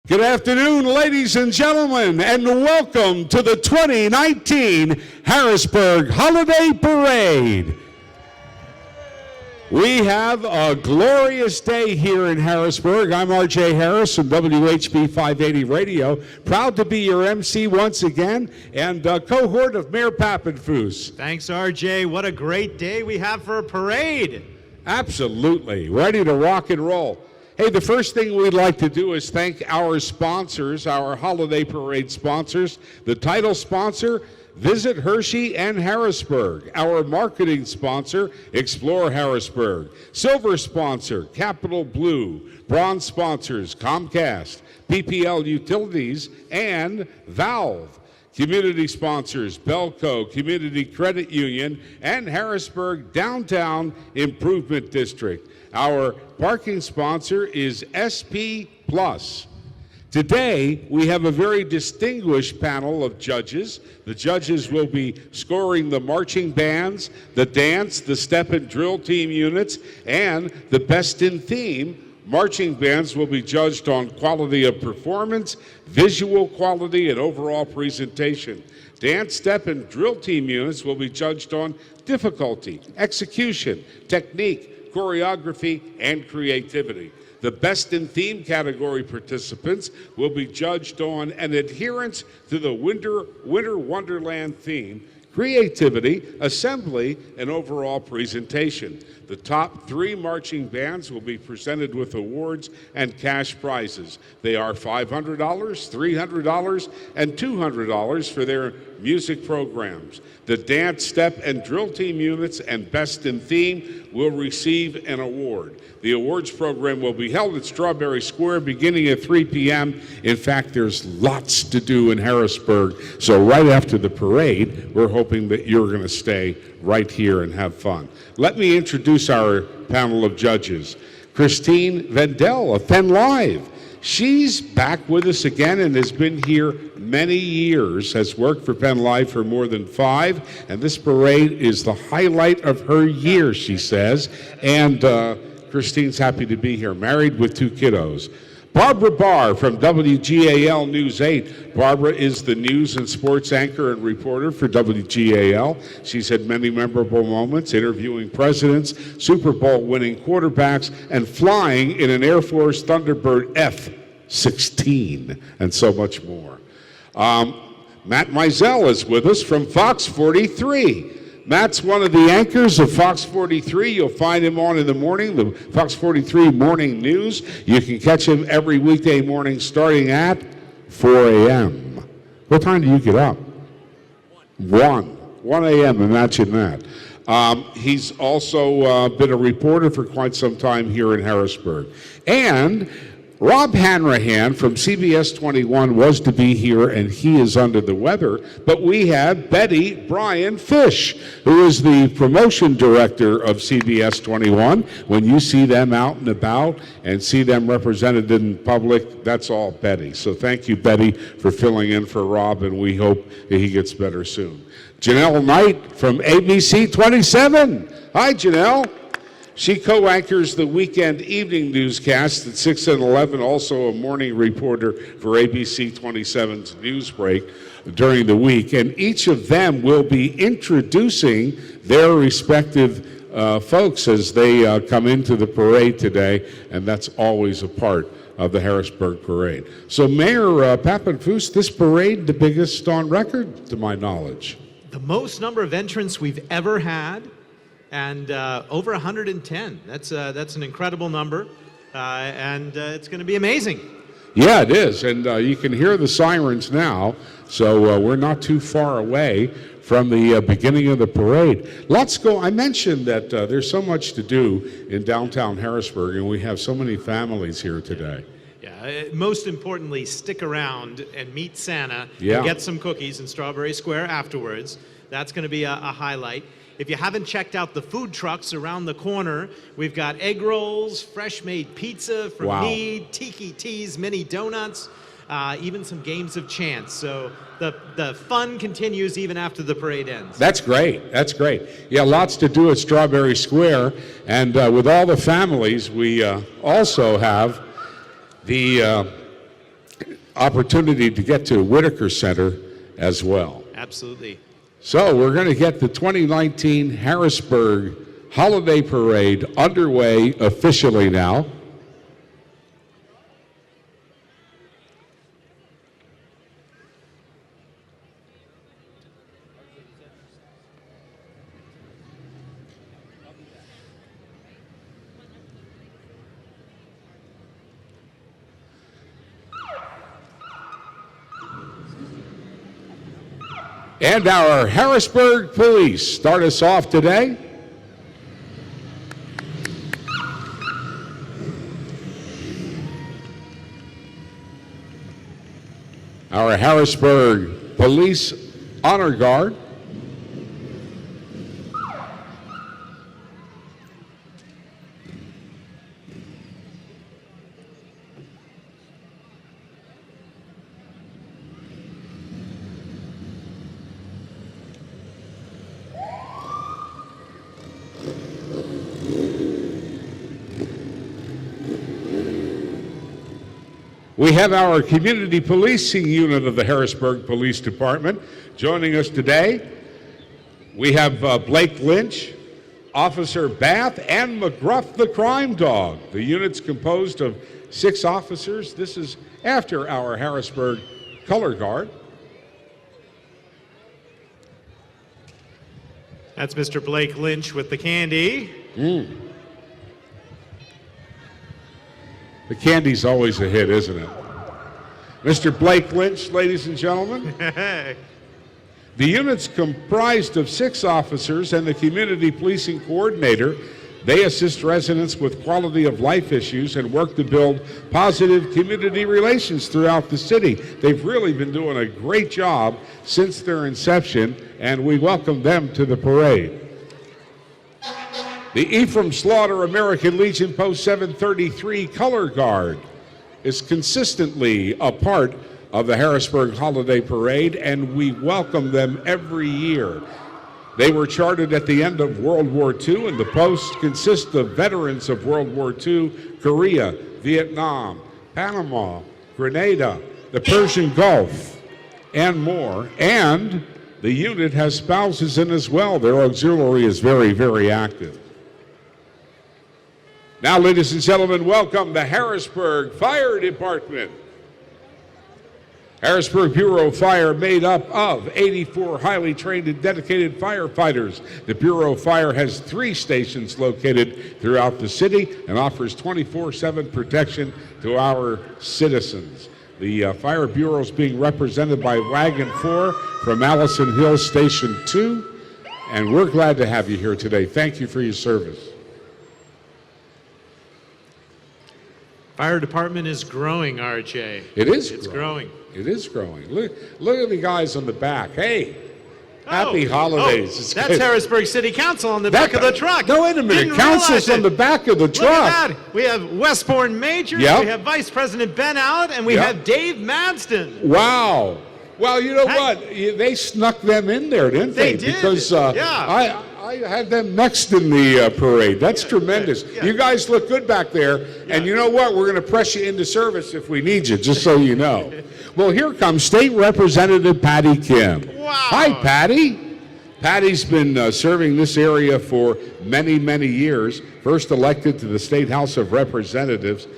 Good afternoon, ladies and gentlemen, and welcome to the 2019 Harrisburg Holiday Parade. We have a glorious day here in Harrisburg. I'm R.J. Harris from WHB 580 Radio, proud to be your MC once again, and cohort of Mayor Pappenfuss. Thanks, R.J. What a great day we have for a parade. Absolutely, ready to rock and roll. Hey, the first thing we'd like to do is thank our sponsors, our holiday parade sponsors. The title sponsor, Visit Hershey and Harrisburg. Our marketing sponsor, Explore Harrisburg. Silver sponsor, Capital Blue. Bronze sponsors, Comcast, PPL Utilities, and Valve. Community sponsors, Belco, Community Credit Union, and Harrisburg Downtown Improvement District. Our parking sponsor is SP Plus. Today, we have a very distinguished panel of judges. The judges will be scoring the marching bands, the dance, the step and drill team units, and the best in theme. Marching bands will be judged on quality of performance, visual quality, and overall presentation. Dance, step, and drill team units will be judged on difficulty, execution, technique, choreography, and creativity. The best in theme category participants will be judged on an adherence to the Winter Wonderland theme, creativity, assembly, and overall presentation. The top 3 marching bands will be presented with awards and cash prizes. They are $500, $300, and $200 for their music programs. The dance, step, and drill team units and best in theme will receive an award. The awards program will be held at Strawberry Square beginning at 3 p.m. In fact, there's lots to do in Harrisburg, so right after the parade, we're hoping that you're going to stay right here and have fun. Let me introduce our panel of judges. Christine Vendel of Penn Live. She's back with us again and has been here many years, has worked for Penn Live for more than 5, and this parade is the highlight of her year, she says. And Christine's happy to be here, married with 2 kiddos. Barbara Barr from WGAL News 8. Barbara is the news and sports anchor and reporter for WGAL. She's had many memorable moments interviewing presidents, Super Bowl winning quarterbacks, and flying in an Air Force Thunderbird F-16, and so much more. Matt Mizell is with us from Fox 43. Matt's one of the anchors of Fox 43. You'll find him on in the morning, the Fox 43 Morning News. You can catch him every weekday morning starting at 4 a.m. What time do you get up? 1 a.m., imagine that. He's also been a reporter for quite some time here in Harrisburg. And Rob Hanrahan from CBS 21 was to be here, and he is under the weather, but we have Betty Bryan Fish, who is the promotion director of CBS 21. When you see them out and about and see them represented in public, that's all Betty. So thank you, Betty, for filling in for Rob, and we hope that he gets better soon. Janelle Knight from ABC 27. Hi, Janelle. She co-anchors the weekend evening newscast at 6 and 11, also a morning reporter for ABC 27's news break during the week. And each of them will be introducing their respective folks as they come into the parade today, and that's always a part of the Harrisburg Parade. So Mayor Pappenfuss, this parade, the biggest on record, to my knowledge. The most number of entrants we've ever had. And over 110. That's an incredible number, and it's going to be amazing. Yeah, it is, and you can hear the sirens now, so we're not too far away from the beginning of the parade. Let's go. I mentioned that there's so much to do in downtown Harrisburg, and we have so many families here today. Yeah, most importantly, stick around and meet Santa and get some cookies in Strawberry Square afterwards. That's going to be a highlight. If you haven't checked out the food trucks around the corner, we've got egg rolls, fresh-made pizza from Mead, tiki teas, mini donuts, even some games of chance. So the fun continues even after the parade ends. That's great. That's great. Yeah, lots to do at Strawberry Square. And with all the families, we also have the opportunity to get to Whitaker Center as well. Absolutely. So we're going to get the 2019 Harrisburg Holiday Parade underway officially now. And our Harrisburg Police start us off today. Our Harrisburg Police Honor Guard. We have our community policing unit of the Harrisburg Police Department joining us today. We have Blake Lynch, Officer Bath, and McGruff the Crime Dog. The unit's composed of 6 officers. This is after our Harrisburg Color Guard. That's Mr. Blake Lynch with the candy. The candy's always a hit, isn't it? Mr. Blake Lynch, ladies and gentlemen. The unit's comprised of 6 officers and the community policing coordinator. They assist residents with quality of life issues and work to build positive community relations throughout the city. They've really been doing a great job since their inception, and we welcome them to the parade. The Ephraim Slaughter American Legion Post 733 Color Guard is consistently a part of the Harrisburg Holiday Parade, and we welcome them every year. They were chartered at the end of World War II, and the post consists of veterans of World War II, Korea, Vietnam, Panama, Grenada, the Persian Gulf, and more. And the unit has spouses in as well. Their auxiliary is very, very active. Now, ladies and gentlemen, welcome the Harrisburg Fire Department. Harrisburg Bureau of Fire made up of 84 highly trained and dedicated firefighters. The Bureau of Fire has 3 stations located throughout the city and offers 24/7 protection to our citizens. The Fire Bureau is being represented by Wagon 4 from Allison Hill Station 2, and we're glad to have you here today. Thank you for your service. Fire department is growing, RJ. It is. It's growing. It is growing. Look at the guys on the back. Hey, happy holidays. That's good. Harrisburg City Council on the back of the truck. No, wait a minute. Didn't Council's on the back of the truck. Look at that. We have Westbourne Majors, Yep. we have Vice President Ben Allett, and we Yep. have Dave Madston. Wow. Well, you know what? They snuck them in there, didn't they? They did. Because Yeah. I had them next in the parade. That's tremendous. Yeah. You guys look good back there. Yeah. And you know what? We're going to press you into service if we need you, just so you know. Well, here comes State Representative Patty Kim. Wow. Hi, Patty. Patty's been serving this area for many, many years. First elected to the State House of Representatives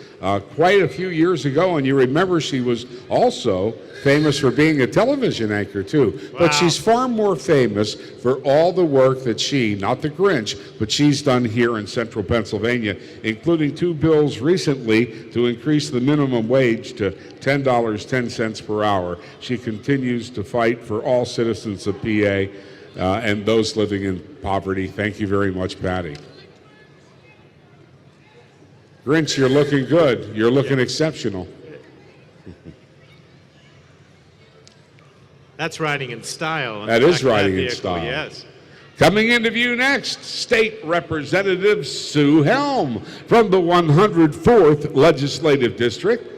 quite a few years ago, and you remember she was also famous for being a television anchor too. Wow. But she's far more famous for all the work that she, not the Grinch, but she's done here in central Pennsylvania, including 2 bills recently to increase the minimum wage to $10.10 per hour. She continues to fight for all citizens of PA and those living in poverty. Thank you very much, Patty. Grinch, you're looking good. You're looking exceptional. That's riding in style. That is riding in style. Yes. Coming into view next, State Representative Sue Helm from the 104th Legislative District.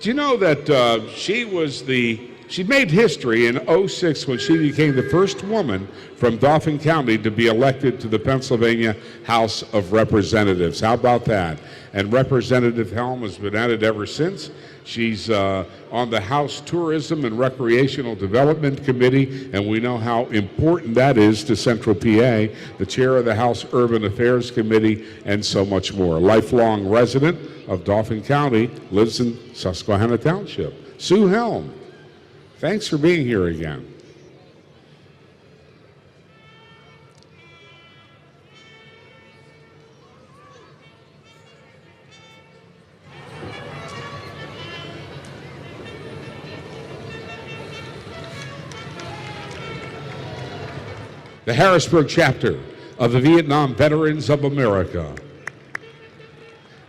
Do you know that she was the She made history in '06 when she became the first woman from Dauphin County to be elected to the Pennsylvania House of Representatives. How about that? And Representative Helm has been at it ever since. She's on the House Tourism and Recreational Development Committee, and we know how important that is to Central PA, the chair of the House Urban Affairs Committee, and so much more. Lifelong resident of Dauphin County, lives in Susquehanna Township. Sue Helm, thanks for being here again. The Harrisburg chapter of the Vietnam Veterans of America.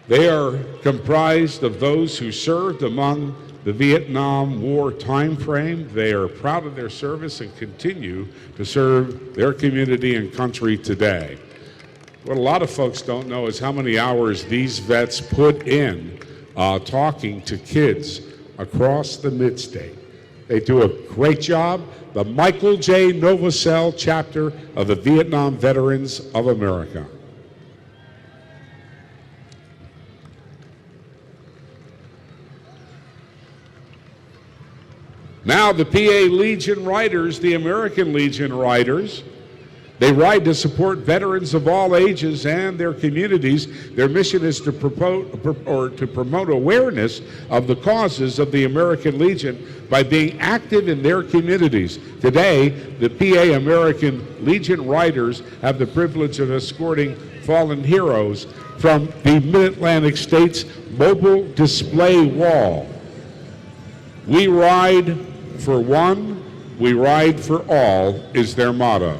They are comprised of those who served among the Vietnam War time frame. They are proud of their service and continue to serve their community and country today. What a lot of folks don't know is how many hours these vets put in talking to kids across the mid-state. They do a great job. The Michael J. Novosel chapter of the Vietnam Veterans of America. Now the PA Legion Riders, the American Legion Riders, they ride to support veterans of all ages and their communities. Their mission is to promote awareness of the causes of the American Legion by being active in their communities. Today, the PA American Legion Riders have the privilege of escorting fallen heroes from the Mid-Atlantic States Mobile Display Wall. We ride for one, we ride for all is their motto.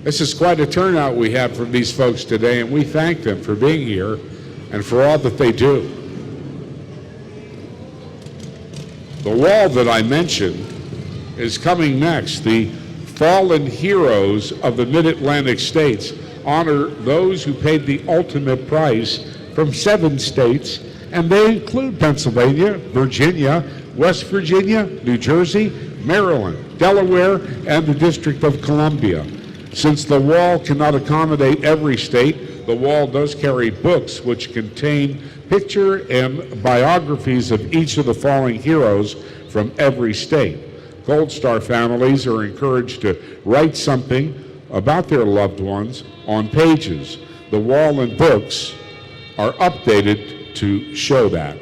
This is quite a turnout we have from these folks today, and we thank them for being here and for all that they do. The wall that I mentioned is coming next. The fallen heroes of the Mid-Atlantic states honor those who paid the ultimate price from 7 states, and they include Pennsylvania, Virginia, West Virginia, New Jersey, Maryland, Delaware, and the District of Columbia. Since the wall cannot accommodate every state, the wall does carry books which contain picture and biographies of each of the fallen heroes from every state. Gold Star families are encouraged to write something about their loved ones on pages. The wall and books are updated to show that.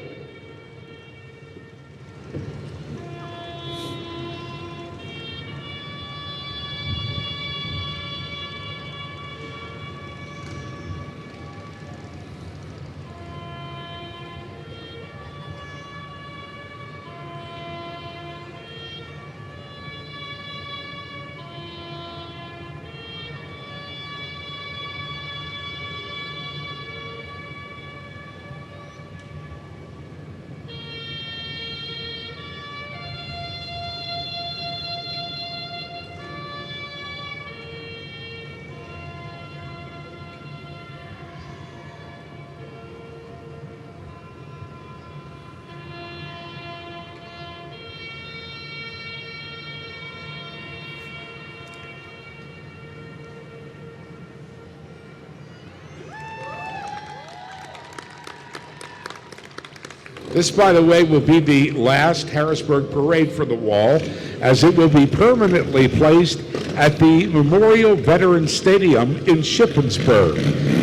This, by the way, will be the last Harrisburg parade for the wall, as it will be permanently placed at the Memorial Veterans Stadium in Shippensburg.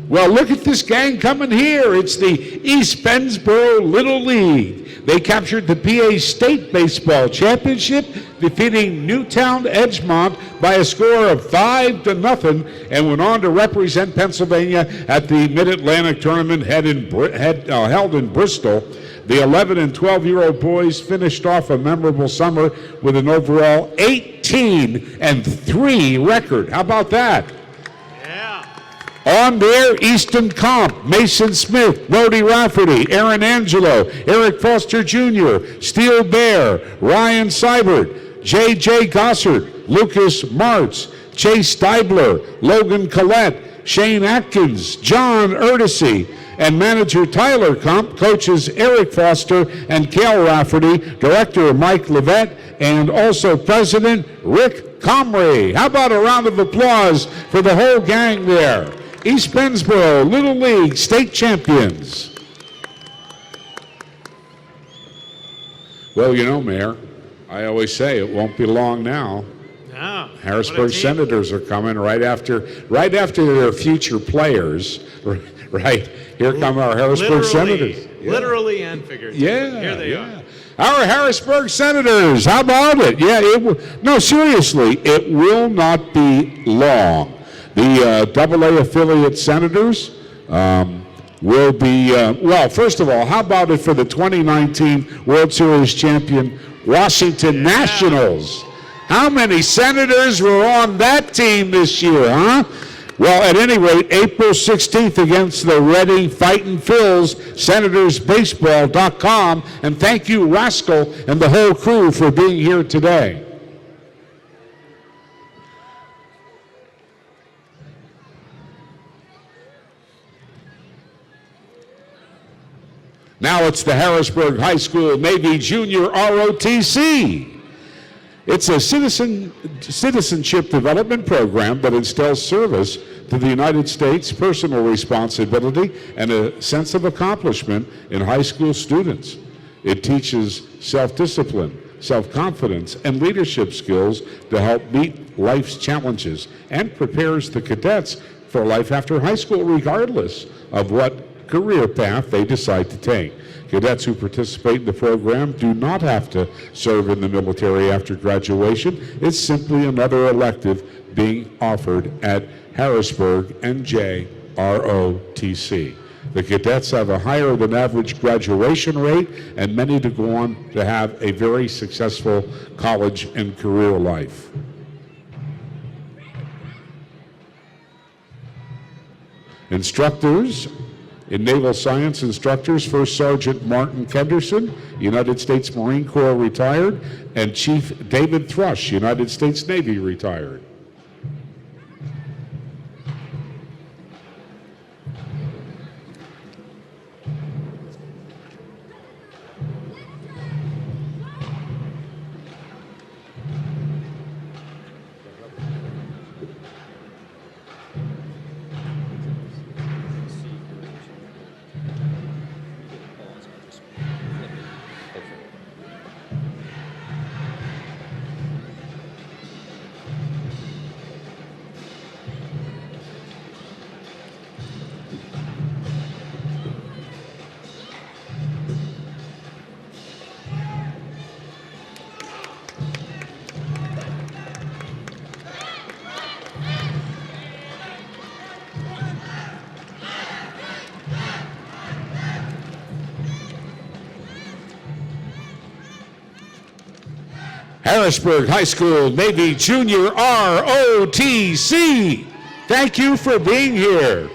Well, look at this gang coming here. It's the East Bensboro Little League. They captured the PA State Baseball Championship, defeating Newtown Edgemont by a score of 5-0, and went on to represent Pennsylvania at the Mid-Atlantic Tournament held in Bristol. The 11 and 12-year-old boys finished off a memorable summer with an overall 18-3 record. How about that? Yeah. On their Easton Comp, Mason Smith, Brody Rafferty, Aaron Angelo, Eric Foster Jr., Steele Bear, Ryan Seibert, J.J. Gossard, Lucas Martz, Chase Steibler, Logan Collette, Shane Atkins, John Erdesy, and manager Tyler Kump, coaches Eric Foster and Cale Rafferty, director Mike Levette, and also president Rick Comrie. How about a round of applause for the whole gang there? East Pennsboro Little League state champions. Well, you know, Mayor, I always say it won't be long now. No. Harrisburg Senators are coming right after their future players. Right, here come our Harrisburg Senators. Yeah. Literally and figuratively. Yeah, here they are. Our Harrisburg Senators. How about it? Yeah, no, seriously, it will not be long. The AA affiliate Senators will be, well, first of all, how about it for the 2019 World Series champion Washington Nationals? How many Senators were on that team this year, huh? Well, at any rate, April 16th against the Ready Fightin' Phils, senatorsbaseball.com. And thank you, Rascal, and the whole crew for being here today. Now it's the Harrisburg High School Navy Junior ROTC. It's a citizenship development program that instills service to the United States, personal responsibility, and a sense of accomplishment in high school students. It teaches self-discipline, self-confidence, and leadership skills to help meet life's challenges and prepares the cadets for life after high school, regardless of what career path they decide to take. Cadets who participate in the program do not have to serve in the military after graduation. It's simply another elective being offered at Harrisburg NJ ROTC. The cadets have a higher than average graduation rate and many to go on to have a very successful college and career life. Instructors. In Naval Science instructors, First Sergeant Martin Kenderson, United States Marine Corps retired, and Chief David Thrush, United States Navy retired. Harrisburg High School Navy Junior ROTC. Thank you for being here.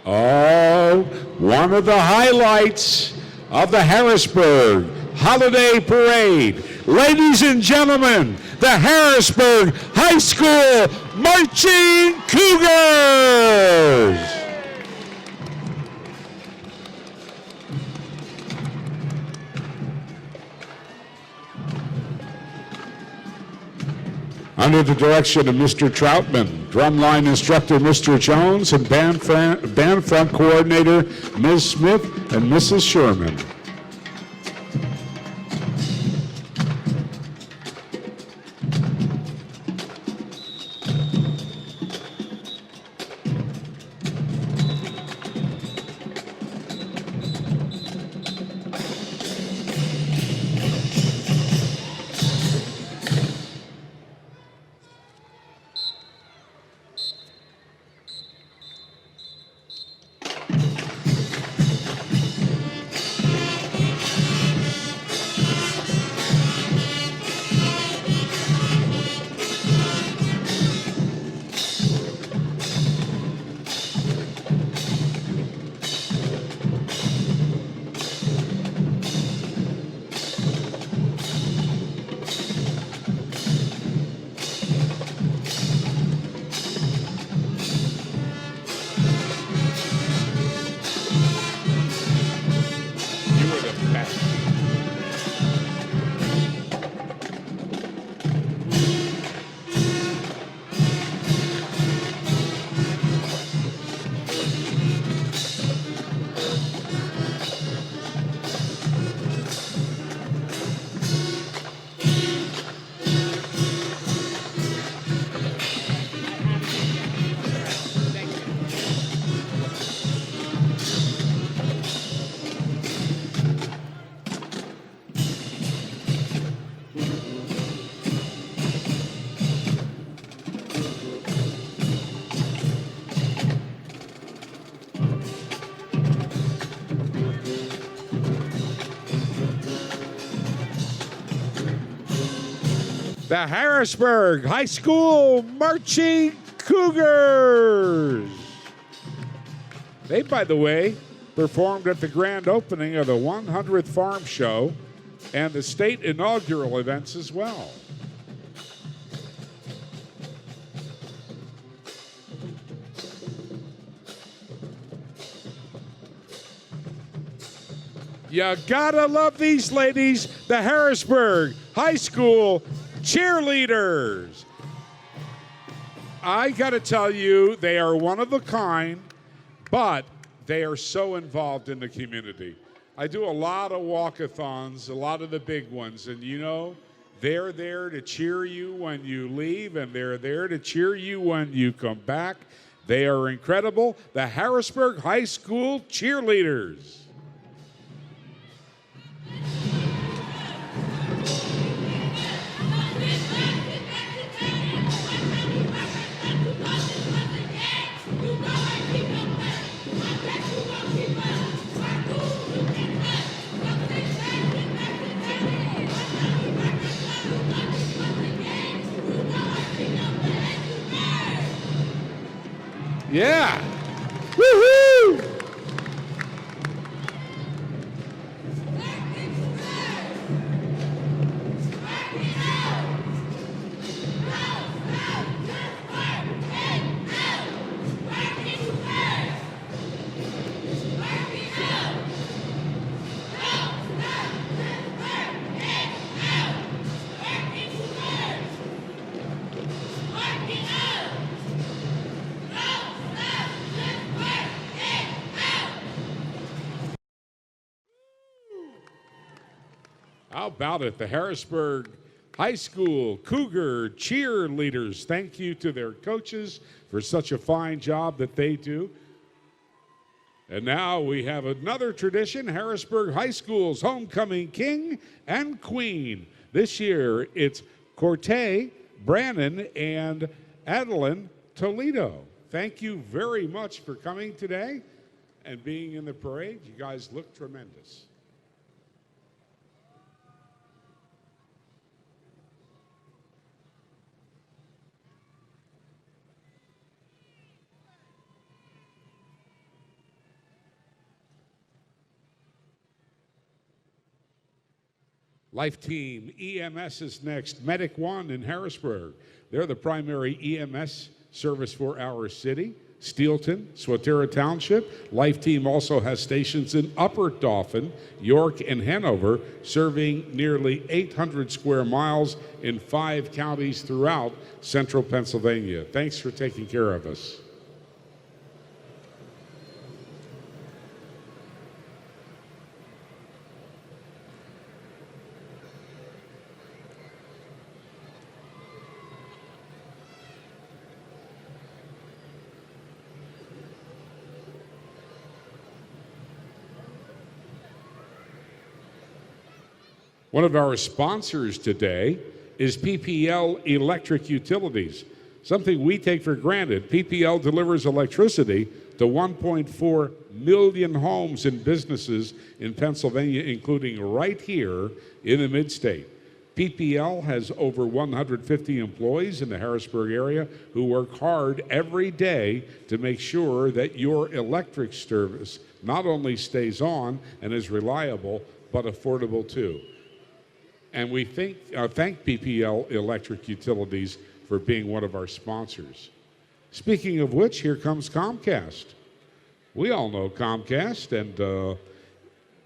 Oh, one of the highlights of the Harrisburg Holiday Parade. Ladies and gentlemen, the Harrisburg High School Marching Cougars! Under the direction of Mr. Troutman, drumline instructor Mr. Jones, and band front coordinator Ms. Smith and Mrs. Sherman. the Harrisburg High School Marching Cougars. They, by the way, performed at the grand opening of the 100th Farm Show and the state inaugural events as well. You gotta love these ladies, the Harrisburg High School cheerleaders. I gotta tell you, they are one of a kind, but they are so involved in the community. I do a lot of walkathons, a lot of the big ones, and you know, they're there to cheer you when you leave, and they're there to cheer you when you come back. They are incredible, the Harrisburg High School cheerleaders. Yeah. Woo-hoo! How about it? The Harrisburg High School Cougar cheerleaders. Thank you to their coaches for such a fine job that they do. And now we have another tradition, Harrisburg High School's homecoming king and queen. This year it's Corte, Brannon, and Adeline Toledo. Thank you very much for coming today and being in the parade. You guys look tremendous. Life Team EMS is next. Medic One in Harrisburg. They're the primary EMS service for our city. Steelton, Swatara Township. Life Team also has stations in Upper Dauphin, York, and Hanover, serving nearly 800 square miles in 5 counties throughout central Pennsylvania. Thanks for taking care of us. One of our sponsors today is PPL Electric Utilities, something we take for granted. PPL delivers electricity to 1.4 million homes and businesses in Pennsylvania, including right here in the mid-state. PPL has over 150 employees in the Harrisburg area who work hard every day to make sure that your electric service not only stays on and is reliable, but affordable too. And we thank PPL Electric Utilities for being one of our sponsors. Speaking of which, here comes Comcast. We all know Comcast, and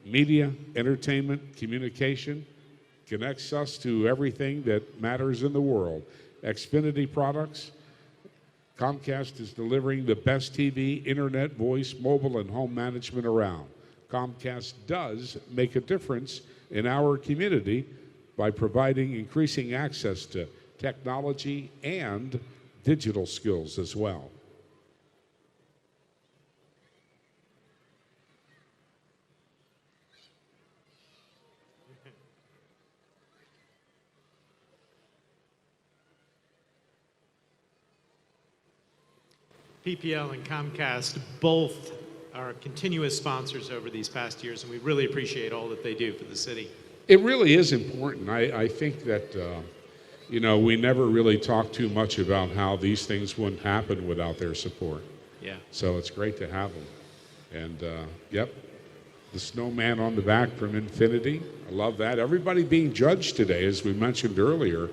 media, entertainment, communication connects us to everything that matters in the world. Xfinity products. Comcast is delivering the best TV, internet, voice, mobile, and home management around. Comcast does make a difference in our community by providing increasing access to technology and digital skills as well. PPL and Comcast both are continuous sponsors over these past years, and we really appreciate all that they do for the city. It really is important. I think that you know, we never really talk too much about how these things wouldn't happen without their support. Yeah. So it's great to have them. And, yep, the snowman on the back from Infinity. I love that. Everybody being judged today, as we mentioned earlier,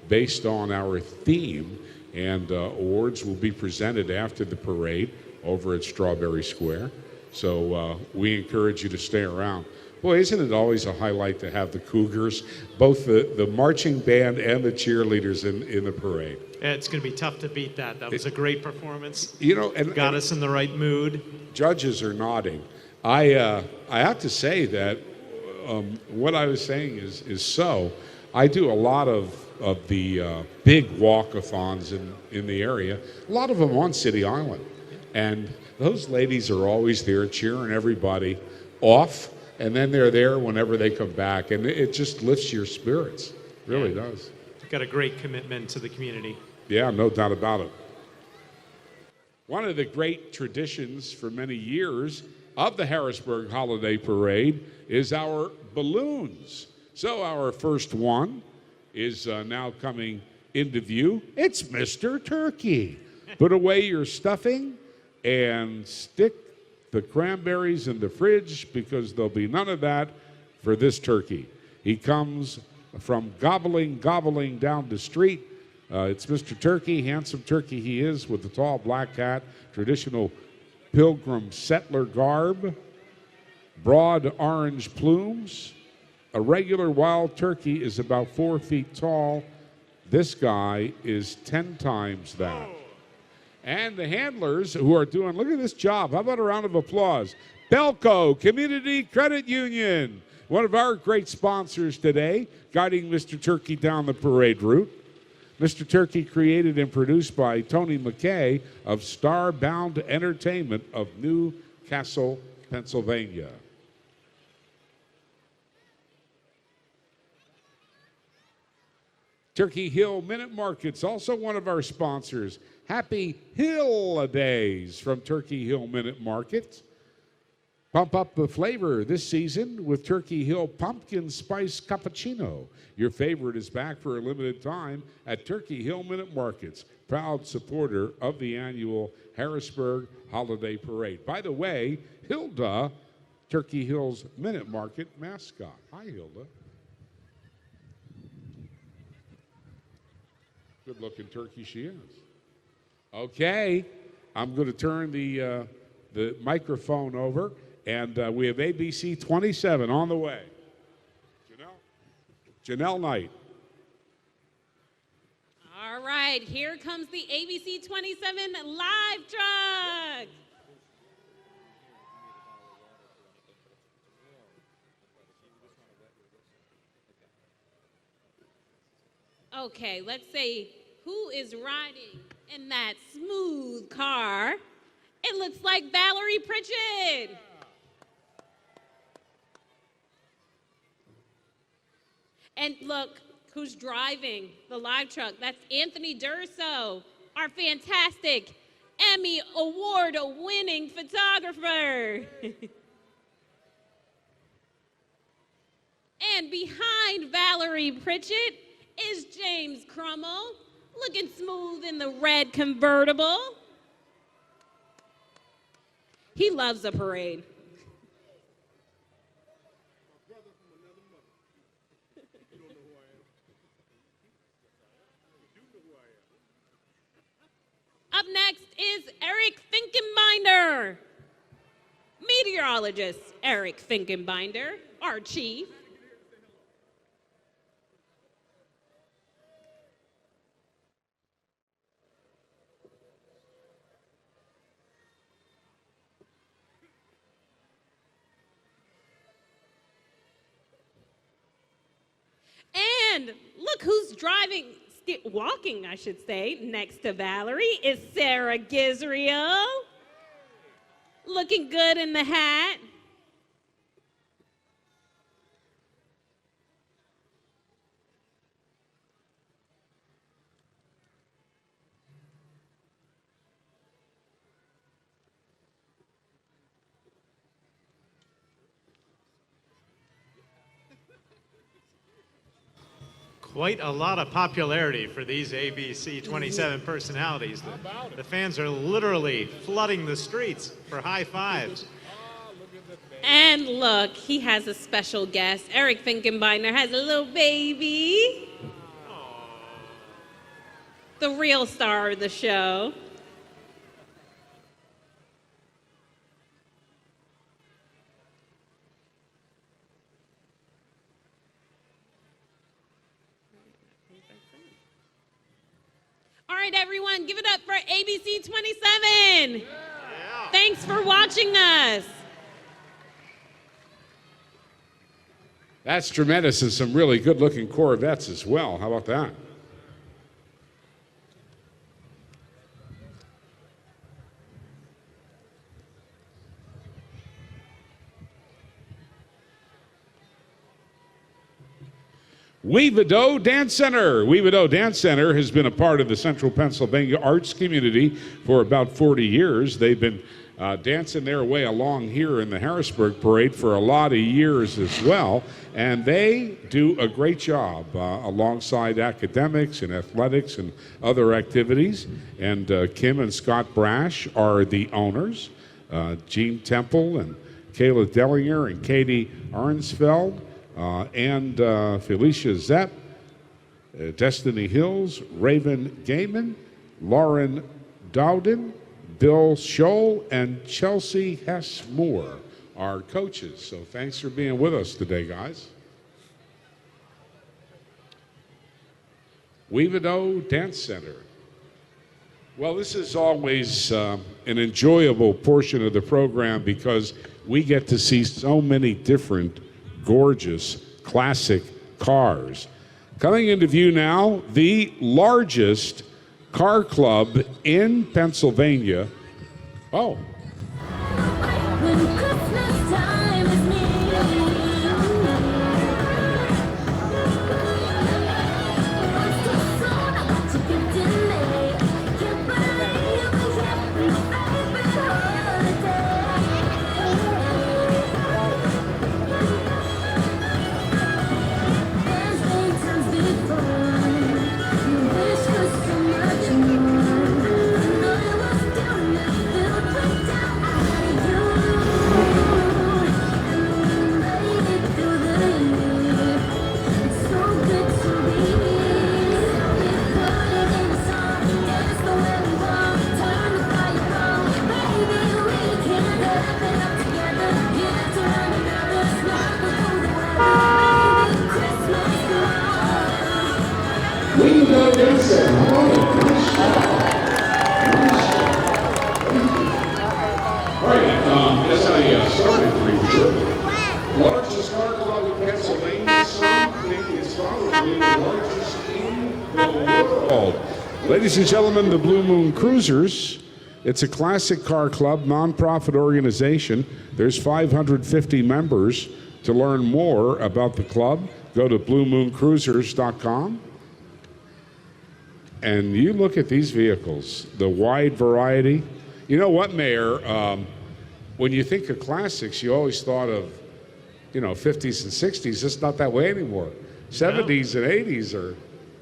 based on our theme. And awards will be presented after the parade over at Strawberry Square. So we encourage you to stay around. Boy, isn't it always a highlight to have the Cougars, both the marching band and the cheerleaders in the parade? It's going to be tough to beat that. That was a great performance. You know, and got us in the right mood. Judges are nodding. I have to say that what I was saying is so. I do a lot of the big walk-a-thons in the area, a lot of them on City Island. And those ladies are always there cheering everybody off, and then they're there whenever they come back. And it just lifts your spirits. It really does. Got a great commitment to the community. Yeah, no doubt about it. One of the great traditions for many years of the Harrisburg Holiday Parade is our balloons. So our first one is now coming into view. It's Mr. Turkey. Put away your stuffing and stick the cranberries in the fridge, because there'll be none of that for this turkey. He comes from gobbling down the street. It's Mr. Turkey, handsome turkey he is, with the tall black hat, traditional pilgrim settler garb, broad orange plumes. A regular wild turkey is about 4 feet tall. This guy is 10 times that. And the handlers who are doing, look at this job. How about a round of applause? Belco Community Credit Union, one of our great sponsors today, guiding Mr. Turkey down the parade route. Mr. Turkey, created and produced by Tony McKay of Starbound Entertainment of New Castle, Pennsylvania. Turkey Hill Minute Market's also one of our sponsors. Happy Hill Days from Turkey Hill Minute Market. Pump up the flavor this season with Turkey Hill Pumpkin Spice Cappuccino. Your favorite is back for a limited time at Turkey Hill Minute Markets, proud supporter of the annual Harrisburg Holiday Parade. By the way, Hilda, Turkey Hill's Minute Market mascot. Hi, Hilda. Good-looking turkey she is. Okay, I'm going to turn the microphone over, and we have ABC 27 on the way. Janelle Knight. All right, here comes the ABC 27 live truck. Okay, let's say who is riding in that smooth car. It looks like Valerie Pritchett. And look who's driving the live truck. That's Anthony Durso, our fantastic Emmy Award-winning photographer. And behind Valerie Pritchett is James Crummell, looking smooth in the red convertible. He loves a parade. Up next is Eric Finkenbinder. Meteorologist Eric Finkenbinder, our chief. And look who's walking, I should say, next to Valerie is Sarah Gizrio. Looking good in the hat. Quite a lot of popularity for these ABC 27 personalities. The fans are literally flooding the streets for high fives. And look, he has a special guest. Eric Finkenbeiner has a little baby. The real star of the show. All right, everyone, give it up for ABC 27. Yeah. Thanks for watching us. That's tremendous, and some really good-looking Corvettes as well. How about that? Weevadoe Dance Center. Weevadoe Dance Center has been a part of the Central Pennsylvania arts community for about 40 years. They've been dancing their way along here in the Harrisburg Parade for a lot of years as well, and they do a great job alongside academics and athletics and other activities. And Kim and Scott Brash are the owners. Gene Temple and Kayla Dellinger and Katie Arnsfeld and Felicia Zepp, Destiny Hills, Raven Gaiman, Lauren Dowden, Bill Scholl, and Chelsea Hess-Moore are coaches. So thanks for being with us today, guys. Weevadoe Dance Center. Well, this is always an enjoyable portion of the program because we get to see so many different gorgeous classic cars. Coming into view now, the largest car club in Pennsylvania. Oh. Largest car club in Pennsylvania, some think it's probably the largest in the world. Ladies and gentlemen, the Blue Moon Cruisers. It's a classic car club, nonprofit organization. There's 550 members. To learn more about the club, go to bluemooncruisers.com. And you look at these vehicles, the wide variety. You know what, Mayor? When you think of classics, you always thought of, 50s and 60s. It's not that way anymore. 70s and 80s are.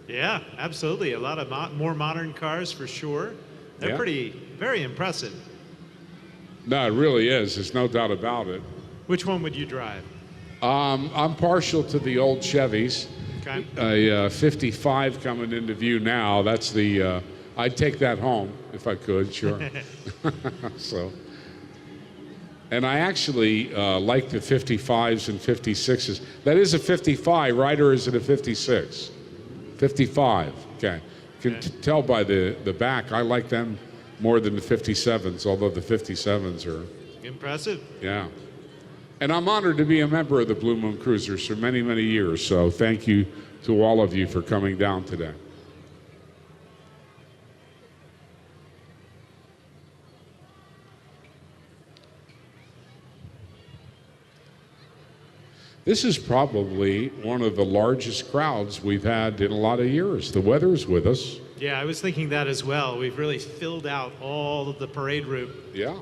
Yeah, absolutely. A lot of more modern cars for sure. They're very impressive. No, it really is. There's no doubt about it. Which one would you drive? I'm partial to the old Chevys. Okay. A 55 coming into view now. That's the, I'd take that home if I could, sure. So. And I actually like the 55s and 56s. That is a 55, right, or is it a 56? 55, okay. You can tell by the back, I like them more than the 57s, although the 57s are... Impressive. Yeah. And I'm honored to be a member of the Blue Moon Cruisers for many, many years, so thank you to all of you for coming down today. This is probably one of the largest crowds we've had in a lot of years. The weather's with us. Yeah, I was thinking that as well. We've really filled out all of the parade route. Yeah.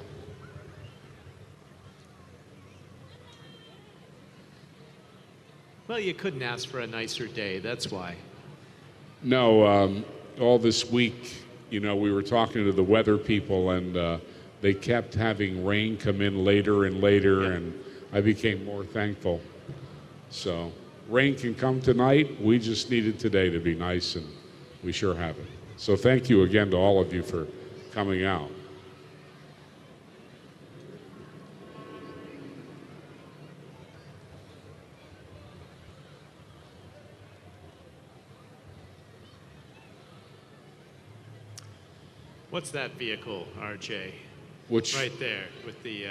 Well, you couldn't ask for a nicer day, that's why. No, all this week, you know, we were talking to the weather people, and they kept having rain come in later and later, and I became more thankful. So rain can come tonight. We just needed today to be nice, and we sure have it. So thank you again to all of you for coming out. What's that vehicle, RJ? Which, right there with the...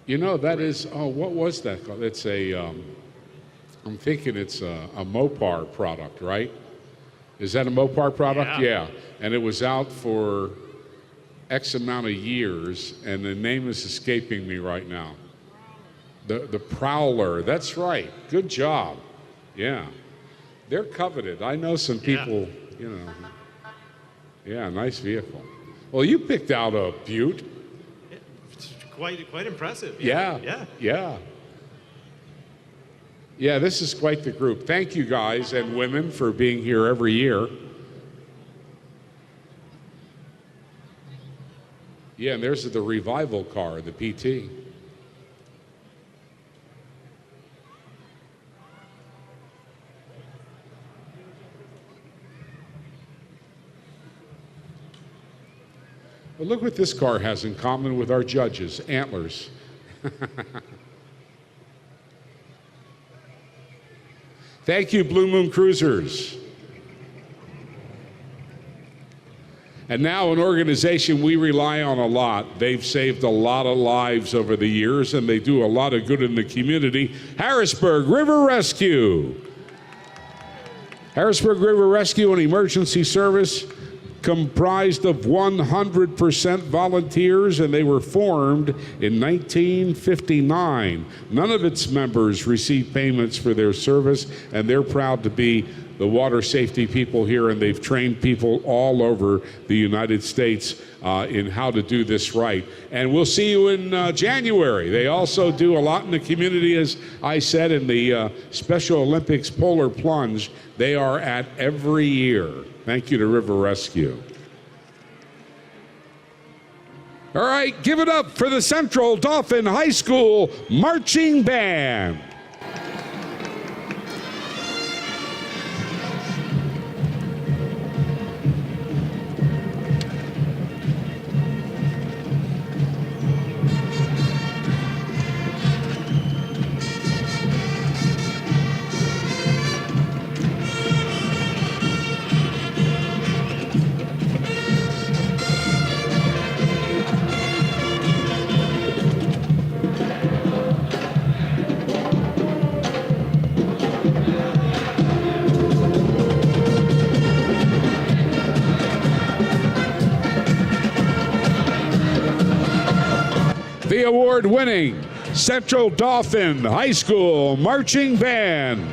you know, that is, oh, what was that called? It's a, I'm thinking it's a Mopar product, right? Is that a Mopar product? Yeah. And it was out for X amount of years, and the name is escaping me right now. The Prowler, that's right. Good job. Yeah. They're coveted. I know some people, you know. Yeah, nice vehicle. Well, you picked out a Butte. Quite impressive. Yeah. Yeah, this is quite the group. Thank you guys and women for being here every year. Yeah, and there's the revival car, the PT. But look what this car has in common with our judges, antlers. Thank you, Blue Moon Cruisers. And now an organization we rely on a lot. They've saved a lot of lives over the years, and they do a lot of good in the community. Harrisburg River Rescue. Harrisburg River Rescue, an emergency service comprised of 100% volunteers, and they were formed in 1959. None of its members receive payments for their service, and they're proud to be the water safety people here, and they've trained people all over the United States in how to do this right. And we'll see you in January. They also do a lot in the community, as I said, in the Special Olympics Polar Plunge. They are at every year. Thank you to River Rescue. All right, give it up for the Central Dauphin High School Marching Band. The award-winning Central Dauphin High School Marching Band.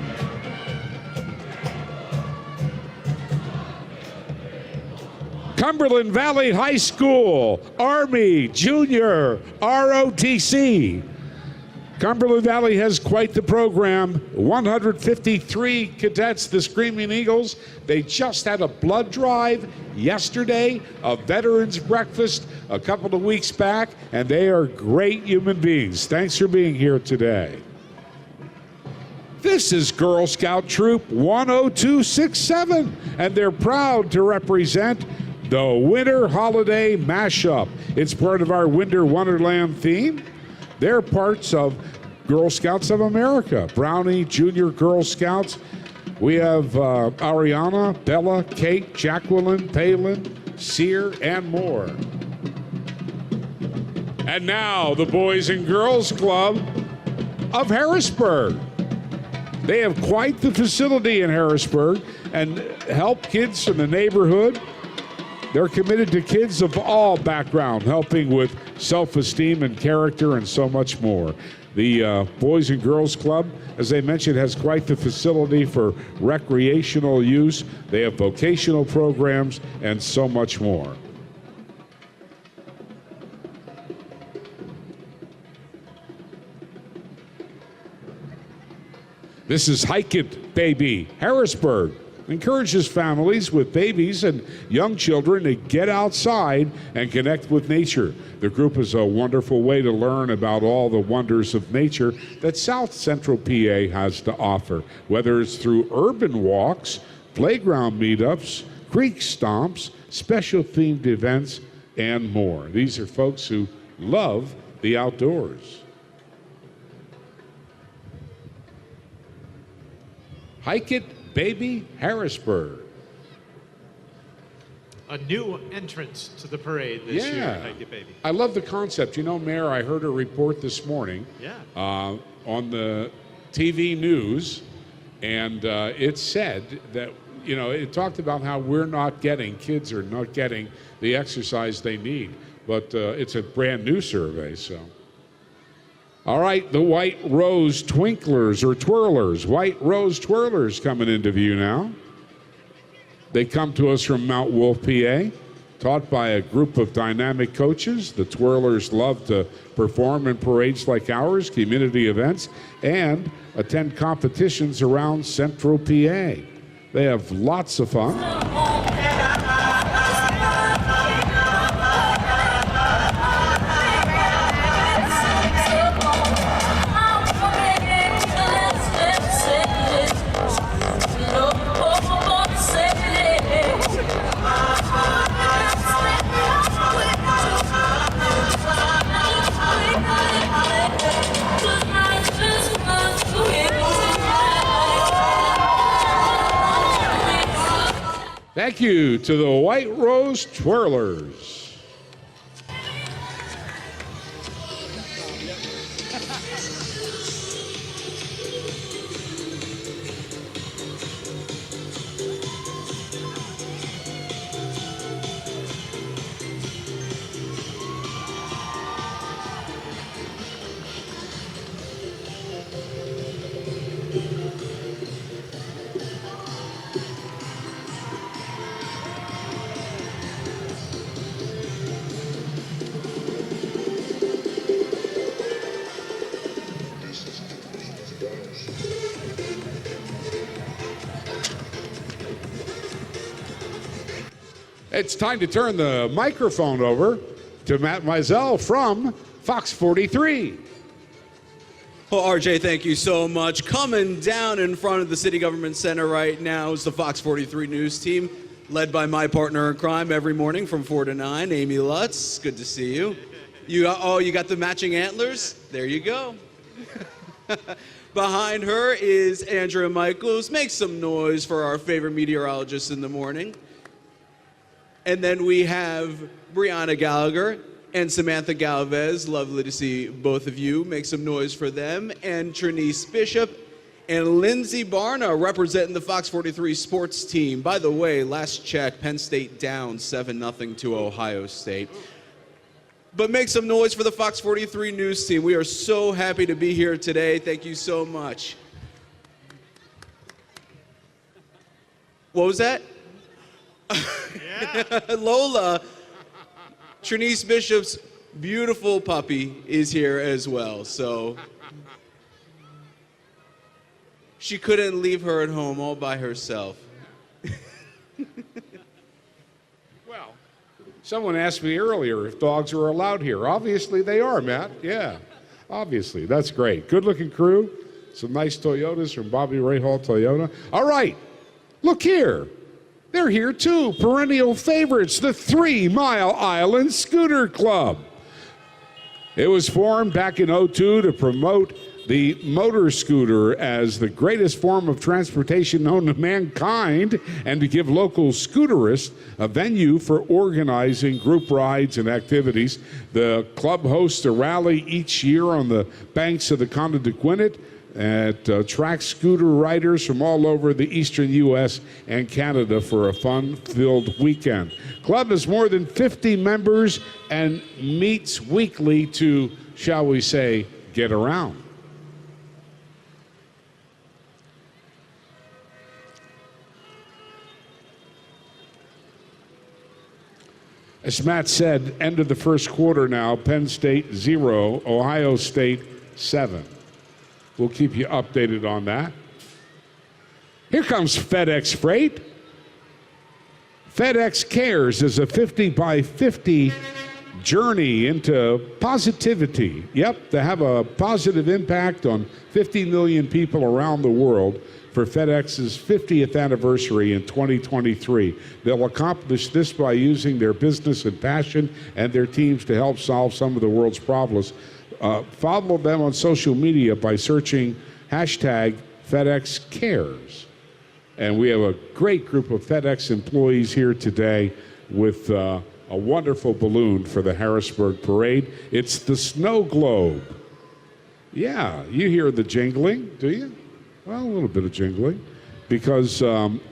Cumberland Valley High School Army Junior ROTC. Cumberland Valley has quite the program. 153 cadets, the Screaming Eagles. They just had a blood drive yesterday, a veterans breakfast a couple of weeks back, and they are great human beings. Thanks for being here today. This is Girl Scout Troop 10267, and they're proud to represent the Winter Holiday Mashup. It's part of our Winter Wonderland theme. They're parts of Girl Scouts of America, Brownie Junior Girl Scouts. We have Ariana, Bella, Kate, Jacqueline, Palin, Sear, and more. And now the Boys and Girls Club of Harrisburg. They have quite the facility in Harrisburg and help kids from the neighborhood. They're committed to kids of all backgrounds, helping with self-esteem and character and so much more. The Boys and Girls Club, as I mentioned, has quite the facility for recreational use. They have vocational programs and so much more. This is Hike It, baby, Harrisburg. encourages families with babies and young children to get outside and connect with nature. The group is a wonderful way to learn about all the wonders of nature that South Central PA has to offer, whether it's through urban walks, playground meetups, creek stomps, special themed events, and more. These are folks who love the outdoors. Hike It, Baby, Harrisburg. A new entrance to the parade this year, Hike It Baby. I love the concept. You know, Mayor, I heard a report this morning on the TV news, and it said that, you know, it talked about how kids are not getting the exercise they need, but it's a brand new survey, so. All right, the White Rose Twinklers or Twirlers. White Rose Twirlers coming into view now. They come to us from Mount Wolf, PA, taught by a group of dynamic coaches. The Twirlers love to perform in parades like ours, community events, and attend competitions around Central PA. They have lots of fun. Thank you to the White Rose Twirlers. It's time to turn the microphone over to Matt Mizell from Fox 43. Well, RJ, thank you so much. Coming down in front of the City Government Center right now is the Fox 43 News team, led by my partner in crime every morning from 4 to 9, Amy Lutz. Good to see you. You got the matching antlers? There you go. Behind her is Andrea Michaels. Make some noise for our favorite meteorologist in the morning. And then we have Brianna Gallagher and Samantha Galvez. Lovely to see both of you. Make some noise for them. And Trinice Bishop and Lindsay Barna representing the Fox 43 sports team. By the way, last check, Penn State down 7-0 to Ohio State. But make some noise for the Fox 43 News team. We are so happy to be here today. Thank you so much. What was that? Yeah. Lola, Trinice Bishop's beautiful puppy, is here as well. So she couldn't leave her at home all by herself. Well, someone asked me earlier if dogs are allowed here. Obviously they are, Matt. Yeah, obviously. That's great. Good-looking crew. Some nice Toyotas from Bobby Rahal Toyota. All right, look here. They're here too, perennial favorites, the 3 Mile Island Scooter Club. It was formed back in '02 to promote the motor scooter as the greatest form of transportation known to mankind and to give local scooterists a venue for organizing group rides and activities. The club hosts a rally each year on the banks of the Connequinnet and attracts scooter riders from all over the eastern U.S. and Canada for a fun-filled weekend. Club has more than 50 members and meets weekly to, shall we say, get around. As Matt said, end of the first quarter now, Penn State 0, Ohio State 7. We'll keep you updated on that. Here comes FedEx Freight. FedEx Cares is a 50 by 50 journey into positivity. Yep, to have a positive impact on 50 million people around the world for FedEx's 50th anniversary in 2023. They'll accomplish this by using their business and passion and their teams to help solve some of the world's problems. Follow them on social media by searching hashtag FedEx Cares. And we have a great group of FedEx employees here today with a wonderful balloon for the Harrisburg Parade. It's the snow globe. Yeah, you hear the jingling, do you? Well, a little bit of jingling, because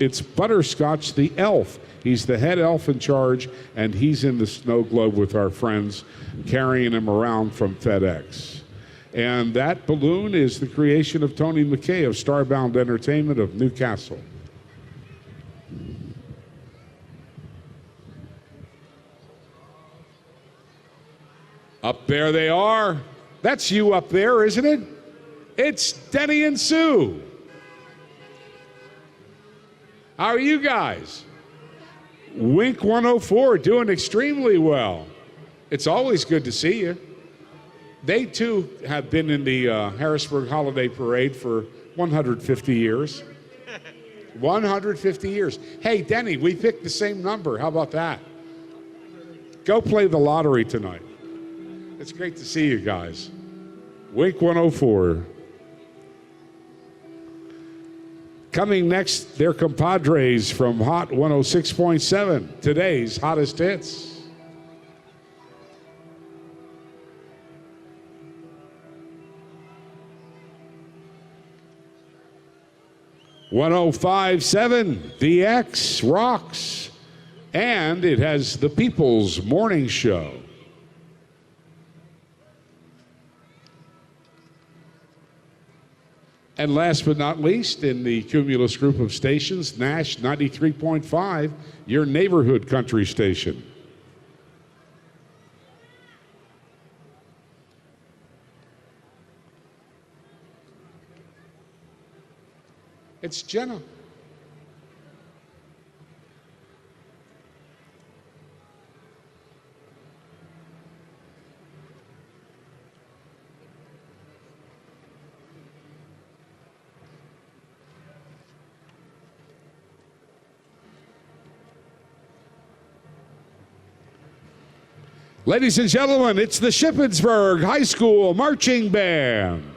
it's Butterscotch the elf. He's the head elf in charge, and he's in the snow globe with our friends, carrying him around from FedEx. And that balloon is the creation of Tony McKay of Starbound Entertainment of Newcastle. Up there they are. That's you up there, isn't it? It's Denny and Sue. How are you guys? Wink 104, doing extremely well. It's always good to see you. They too have been in the Harrisburg Holiday Parade for 150 years. 150 years. Hey, Denny, we picked the same number. How about that? Go play the lottery tonight. It's great to see you guys. Wink 104. Coming next, their compadres from Hot 106.7, today's hottest hits. "105.7, The X rocks, and it has the People's Morning Show. And last but not least, in the cumulus group of stations, Nash 93.5, your neighborhood country station. It's Jenna. Ladies and gentlemen, it's the Shippensburg High School Marching Band.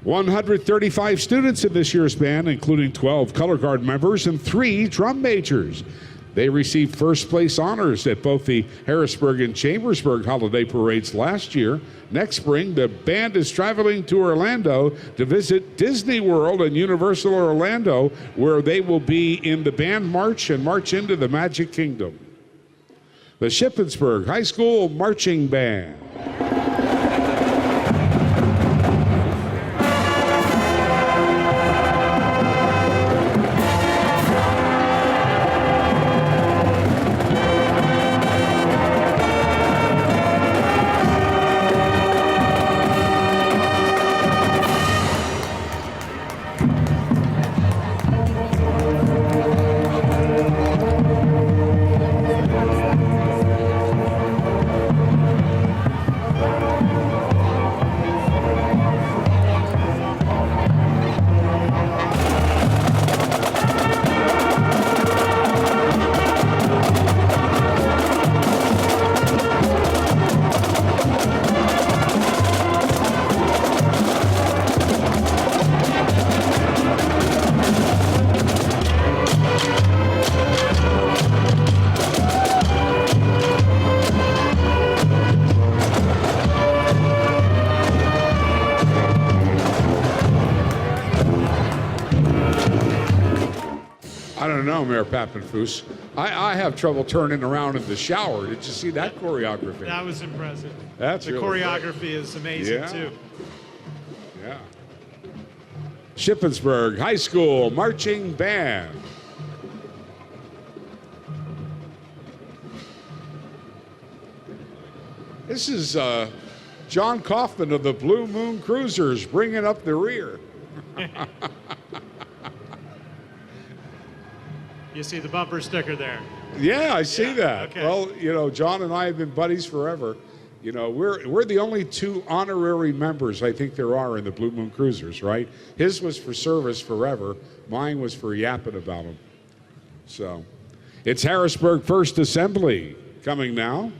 135 students in this year's band, including 12 color guard members and 3 drum majors. They received first place honors at both the Harrisburg and Chambersburg holiday parades last year. Next spring, the band is traveling to Orlando to visit Disney World and Universal Orlando, where they will be in the band march and march into the Magic Kingdom. The Shippensburg High School Marching Band. Mayor Pappenfuss. I have trouble turning around in the shower. Did you see that choreography? That was impressive. That's the really choreography great. is amazing too. Yeah. Shippensburg High School Marching Band. This is John Kaufman of the Blue Moon Cruisers bringing up the rear. You see the bumper sticker there. Yeah, I see that. Okay. Well, you know, John and I have been buddies forever. You know, we're the only 2 honorary members I think there are in the Blue Moon Cruisers, right? His was for service forever. Mine was for yapping about him. So, it's Harrisburg First Assembly coming now.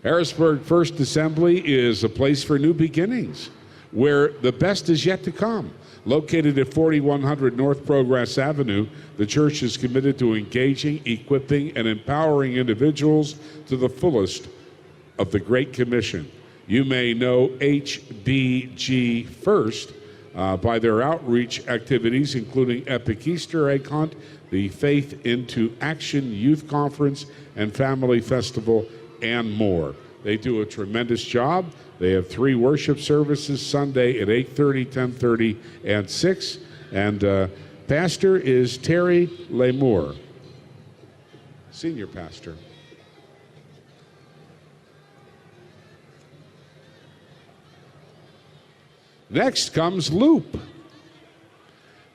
Harrisburg First Assembly is a place for new beginnings, where the best is yet to come. Located at 4100 North Progress Avenue, the church is committed to engaging, equipping, and empowering individuals to the fullest of the Great Commission. You may know HBG First by their outreach activities, including Epic Easter Egg Hunt, the Faith into Action Youth Conference, and Family Festival, and more. They do a tremendous job. They have 3 worship services Sunday at 8:30, 10:30, and 6. And pastor is Terry Lamour, senior pastor. Next comes Loop.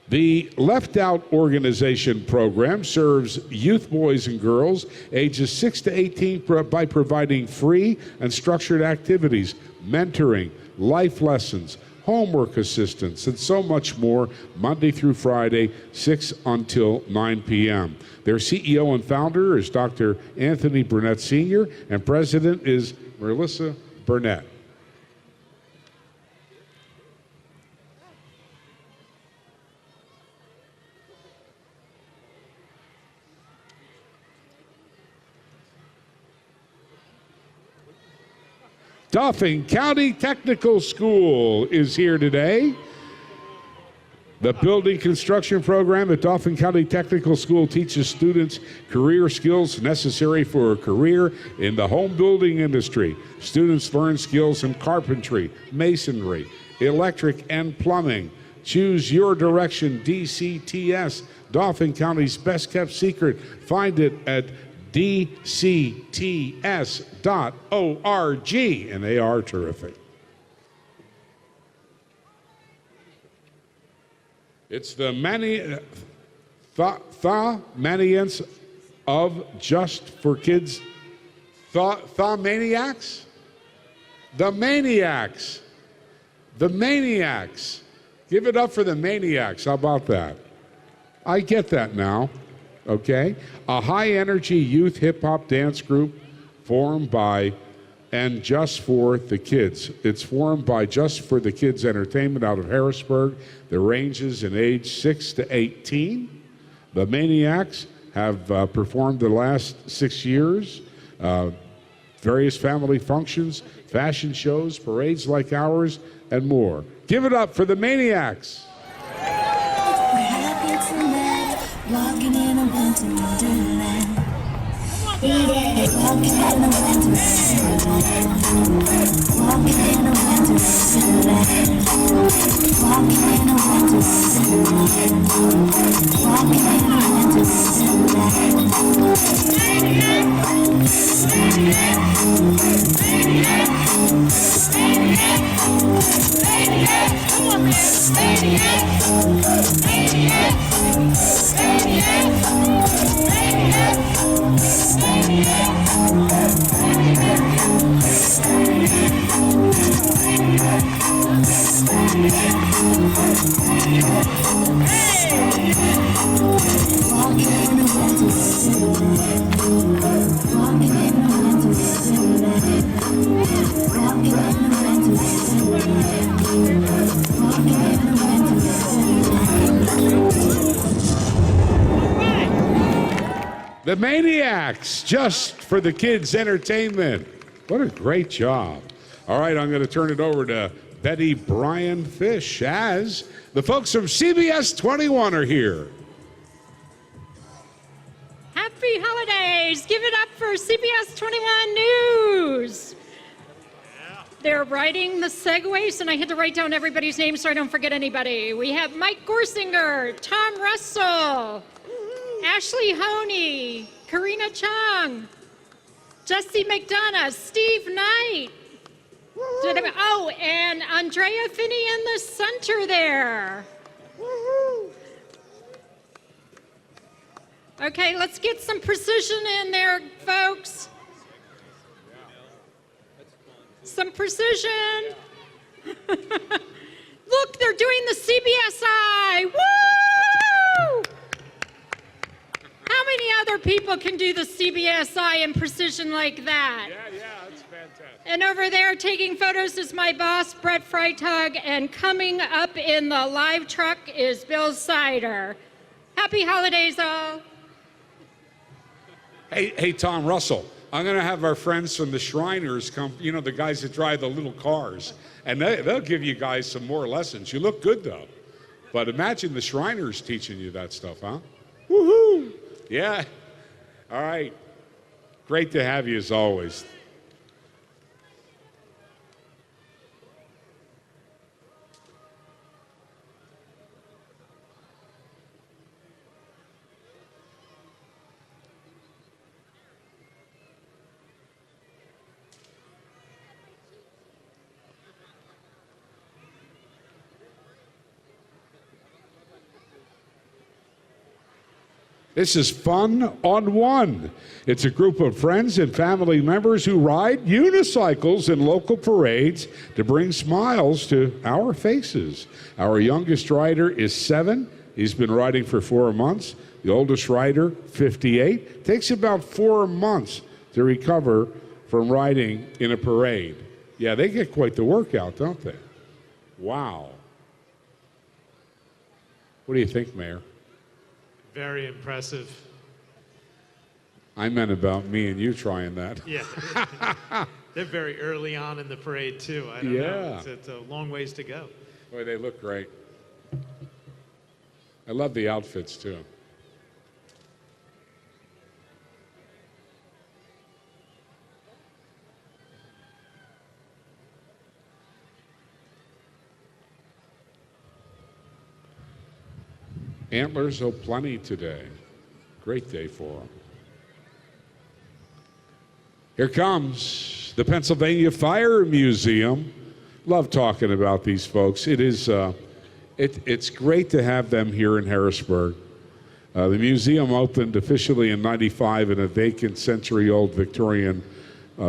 The Left Out Organization program serves youth boys and girls ages 6 to 18 by providing free and structured activities, mentoring, life lessons, homework assistance, and so much more, Monday through Friday, 6 until 9 p.m. Their CEO and founder is Dr. Anthony Burnett Sr., and president is Melissa Burnett. Dauphin County Technical School is here today. The building construction program at Dauphin County Technical School teaches students career skills necessary for a career in the home building industry. Students learn skills in carpentry, masonry, electric, and plumbing. Choose your direction, DCTS, Dauphin County's best kept secret. Find it at dcts.org, and they are terrific. It's the manians of Just for Kids. Maniacs? The Maniacs. The Maniacs. Give it up for the Maniacs. How about that? I get that now. Okay? A high-energy youth hip-hop dance group formed by and Just for the Kids. It's formed by Just for the Kids Entertainment out of Harrisburg. The ranges in age 6 to 18. The Maniacs have performed the last 6 years, various family functions, fashion shows, parades like ours, and more. Give it up for the Maniacs. Walking in a winter wonderland. Walking in a winter wonderland. Walking in a winter wonderland. Walking in a winter wonderland. Walking in a winter wonderland. The Maniacs, Just for the Kids Entertainment. What a great job. All right, I'm going to turn it over to Betty Bryan Fish as the folks from CBS 21 are here. Happy holidays. Give it up for CBS 21 News. They're riding the segways, and I had to write down everybody's name so I don't forget anybody. We have Mike Gorsinger, Tom Russell, Ashley Honey, Karina Chung, Jesse McDonough, Steve Knight. Oh, and Andrea Finney in the center there. Okay, let's get some precision in there, folks. Some precision. Look, they're doing the CBSI. Woo! How many other people can do the CBSI in precision like that? Yeah, that's fantastic. And over there taking photos is my boss, Brett Freitag, and coming up in the live truck is Bill Sider. Happy holidays, all. Hey, Tom Russell, I'm going to have our friends from the Shriners come, you know, the guys that drive the little cars, and they'll give you guys some more lessons. You look good, though. But imagine the Shriners teaching you that stuff, huh? Woohoo! Yeah. All right. Great to have you as always. This is Fun on One. It's a group of friends and family members who ride unicycles in local parades to bring smiles to our faces. Our youngest rider is 7. He's been riding for 4 months. The oldest rider, 58. Takes about 4 months to recover from riding in a parade. Yeah, they get quite the workout, don't they? Wow. What do you think, Mayor? Very impressive. I meant about me and you trying that. Yeah. They're very early on in the parade, too. I don't know. It's a long ways to go. Boy, they look great. I love the outfits, too. Antlers oh plenty today. Great day for them. Here comes the Pennsylvania Fire Museum. Love talking about these folks. It is, it's great to have them here in Harrisburg. The museum opened officially in '95 in a vacant century-old Victorian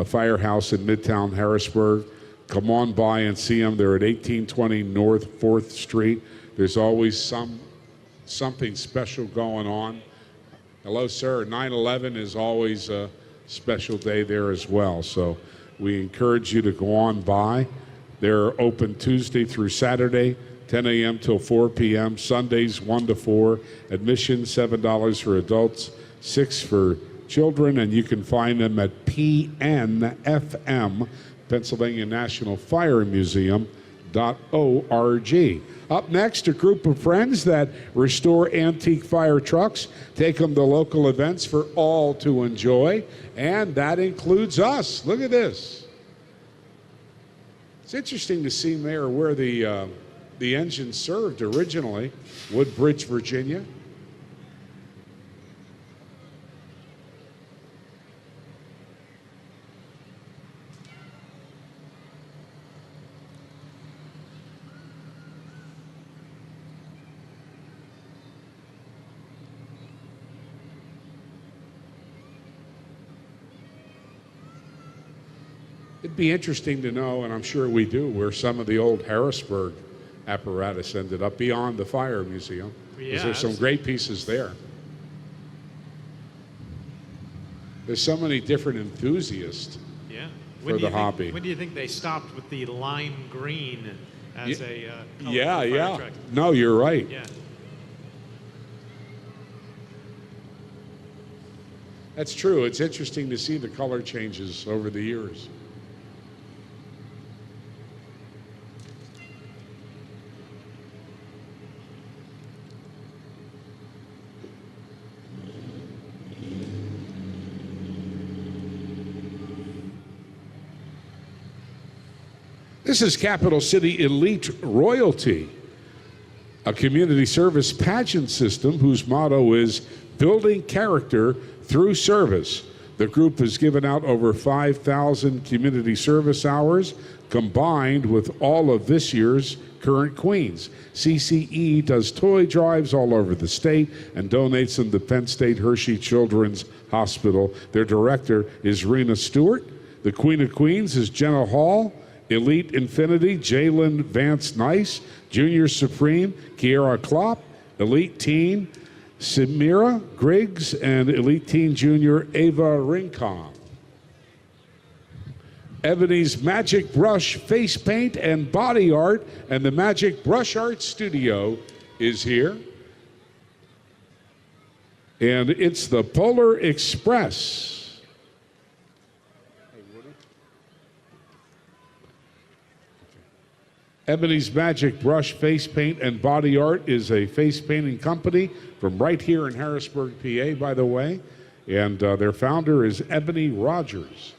firehouse in Midtown Harrisburg. Come on by and see them. They're at 1820 North 4th Street. There's always something special going on. Hello, sir. 9/11 is always a special day there as well. So we encourage you to go on by. They're open Tuesday through Saturday, 10 a.m. till 4 p.m. Sundays 1 to 4. Admission $7 for adults, $6 for children, and you can find them at PNFM, Pennsylvania National Fire Museum.org. Up next, a group of friends that restore antique fire trucks, take them to local events for all to enjoy, and that includes us. Look at this. It's interesting to see, Mayor, where the engine served originally, Woodbridge, Virginia. It'd be interesting to know, and I'm sure we do, where some of the old Harrisburg apparatus ended up beyond the Fire Museum. Because there's some great pieces there. There's so many different enthusiasts for the hobby. When do you think they stopped with the lime green as a color yeah. truck? No, you're right. Yeah. That's true. It's interesting to see the color changes over the years. This is Capital City Elite Royalty, a community service pageant system whose motto is building character through service. The group has given out over 5,000 community service hours combined with all of this year's current queens. CCE does toy drives all over the state and donates them to Penn State Hershey Children's Hospital. Their director is Rena Stewart. The Queen of Queens is Jenna Hall. Elite Infinity, Jalen Vance Nice. Junior Supreme, Kiara Klopp. Elite Teen, Samira Griggs. And Elite Teen Junior, Ava Rincon. Ebony's Magic Brush Face Paint and Body Art, and the Magic Brush Art Studio is here. And it's the Polar Express. Ebony's Magic Brush Face Paint and Body Art is a face painting company from right here in Harrisburg, PA, by the way. And their founder is Ebony Rogers.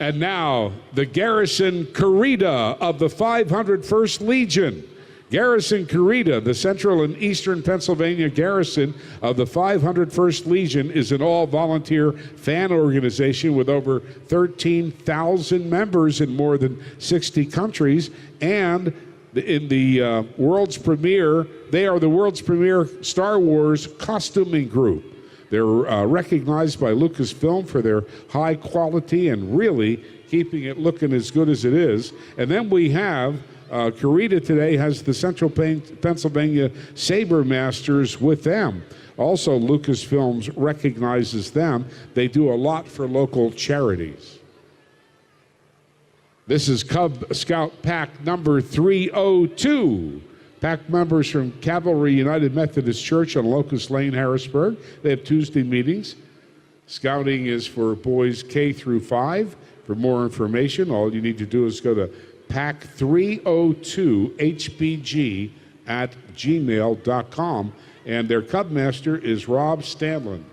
And now, the Garrison Corrida of the 501st Legion. Garrison Corrida, the Central and Eastern Pennsylvania Garrison of the 501st Legion, is an all-volunteer fan organization with over 13,000 members in more than 60 countries. And in the world's premiere, they are the world's premier Star Wars costuming group. They're recognized by Lucasfilm for their high quality and really keeping it looking as good as it is. And then we have, Corrida today has the Central Pennsylvania Saber Masters with them. Also, Lucasfilms recognizes them. They do a lot for local charities. This is Cub Scout Pack number 302. Pack members from Cavalry United Methodist Church on Locust Lane, Harrisburg. They have Tuesday meetings. Scouting is for boys K through 5. For more information, all you need to do is go to pack302hbg@gmail.com. And their Cub Master is Rob Stanlin.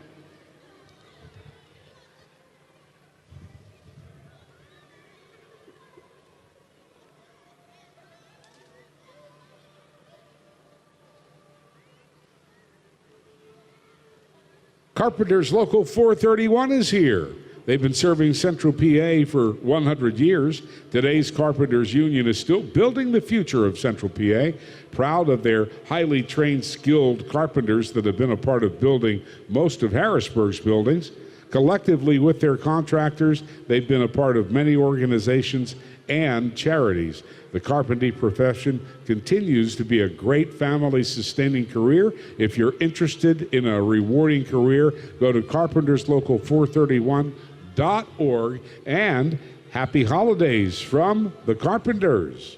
Carpenter's Local 431 is here. They've been serving Central PA for 100 years. Today's Carpenters Union is still building the future of Central PA, proud of their highly trained, skilled carpenters that have been a part of building most of Harrisburg's buildings. Collectively with their contractors, they've been a part of many organizations and charities. The carpentry profession continues to be a great family-sustaining career. If you're interested in a rewarding career, go to carpenterslocal431.org. And happy holidays from the Carpenters.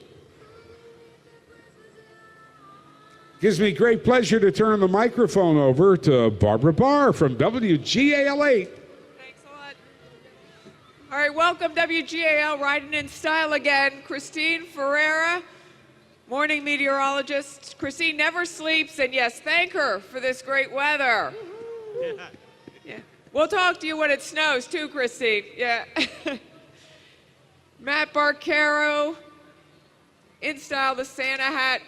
Gives me great pleasure to turn the microphone over to Barbara Barr from WGAL 8. All right, welcome WGAL, riding in style again. Christine Ferreira, morning meteorologist. Christine never sleeps, and yes, thank her for this great weather. Yeah. We'll talk to you when it snows too, Christine. Yeah. Matt Barcaro, in style, the Santa hat.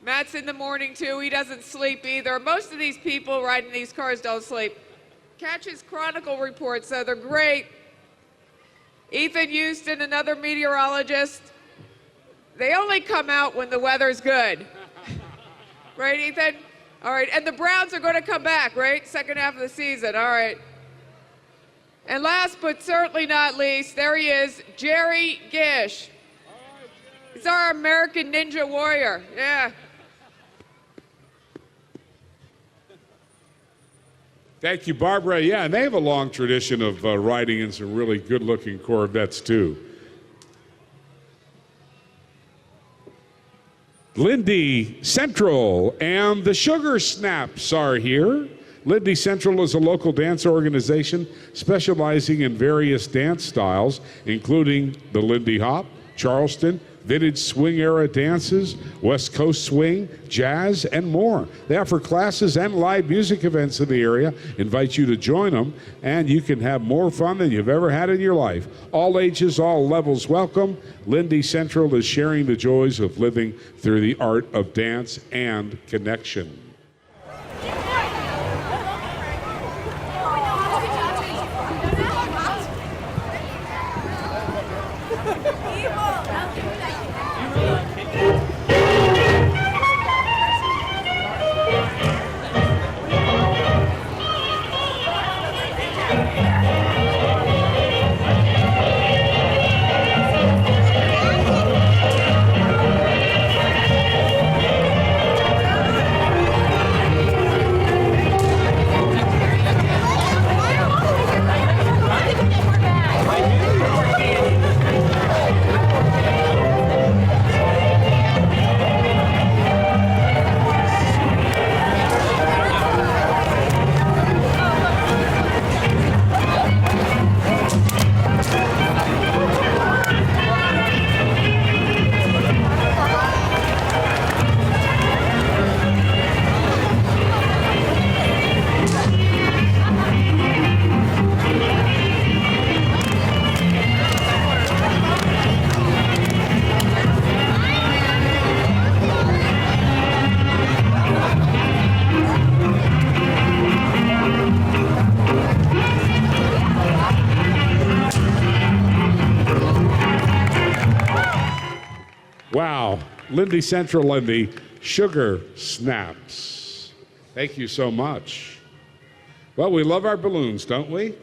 Matt's in the morning too. He doesn't sleep either. Most of these people riding these cars don't sleep. Catch his Chronicle reports, though. They're great. Ethan Houston, another meteorologist. They only come out when the weather's good. Right, Ethan? All right, and the Browns are going to come back, right? Second half of the season, all right. And last but certainly not least, there he is, Jerry Gish. He's our American Ninja Warrior, yeah. Thank you, Barbara. Yeah, and they have a long tradition of riding in some really good-looking Corvettes, too. Lindy Central and the Sugar Snaps are here. Lindy Central is a local dance organization specializing in various dance styles, including the Lindy Hop, Charleston, vintage swing-era dances, West Coast swing, jazz, and more. They offer classes and live music events in the area. Invite you to join them, and you can have more fun than you've ever had in your life. All ages, all levels welcome. Lindy Central is sharing the joys of living through the art of dance and connection. Wow, Lindy Central and the Sugar Snaps. Thank you so much. Well, we love our balloons, don't we?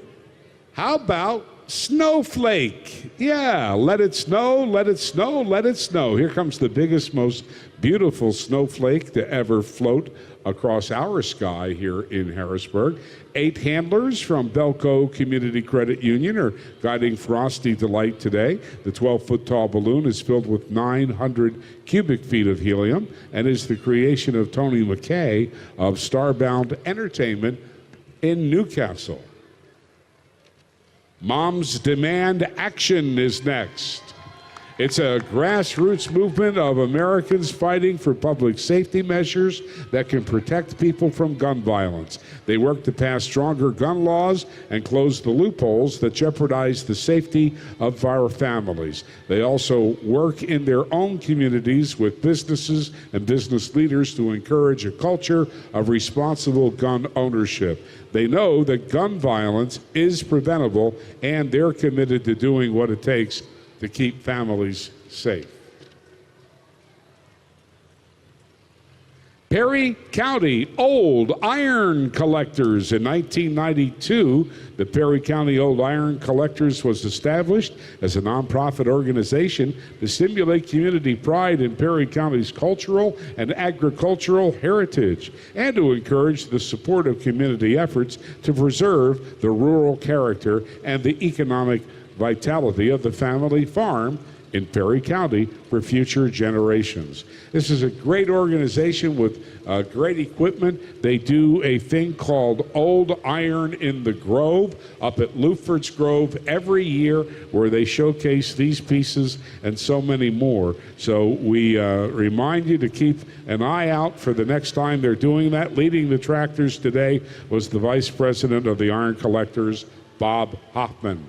How about Snowflake? Yeah, let it snow, let it snow, let it snow. Here comes the biggest, most beautiful snowflake to ever float across our sky here in Harrisburg. 8 handlers from Belco Community Credit Union are guiding Frosty Delight today. The 12-foot tall balloon is filled with 900 cubic feet of helium and is the creation of Tony McKay of Starbound Entertainment in Newcastle. Moms Demand Action is next. It's a grassroots movement of Americans fighting for public safety measures that can protect people from gun violence. They work to pass stronger gun laws and close the loopholes that jeopardize the safety of our families. They also work in their own communities with businesses and business leaders to encourage a culture of responsible gun ownership. They know that gun violence is preventable, and they're committed to doing what it takes to keep families safe. Perry County Old Iron Collectors. In 1992, the Perry County Old Iron Collectors was established as a nonprofit organization to stimulate community pride in Perry County's cultural and agricultural heritage and to encourage the support of community efforts to preserve the rural character and the economic vitality of the family farm in Perry County for future generations. This is a great organization with great equipment. They do a thing called Old Iron in the Grove up at Luford's Grove every year, where they showcase these pieces and so many more. So we remind you to keep an eye out for the next time they're doing that. Leading the tractors today was the Vice President of the Iron Collectors, Bob Hoffman.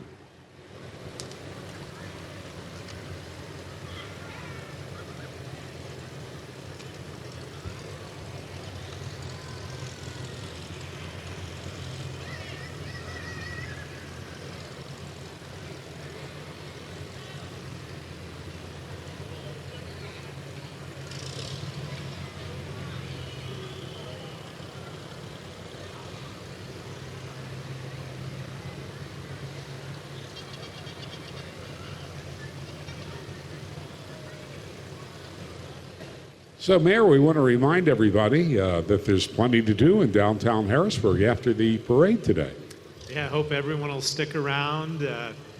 So, Mayor, we want to remind everybody that there's plenty to do in downtown Harrisburg after the parade today. Yeah, I hope everyone will stick around,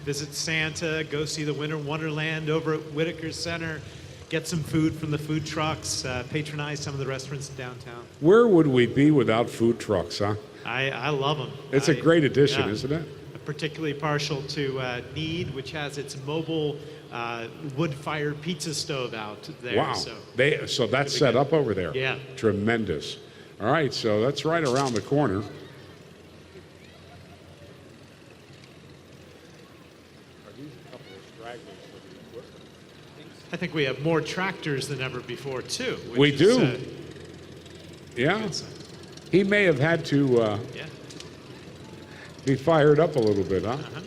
visit Santa, go see the Winter Wonderland over at Whitaker Center, get some food from the food trucks, patronize some of the restaurants downtown. Where would we be without food trucks, huh? I love them. It's a great addition, isn't it? I'm particularly partial to Need, which has its mobile wood-fired pizza stove out there. Wow. So that's set up over there. Yeah. Tremendous. All right, so that's right around the corner. I think we have more tractors than ever before, too. We do. Yeah. He may have had to be fired up a little bit, huh? Uh-huh.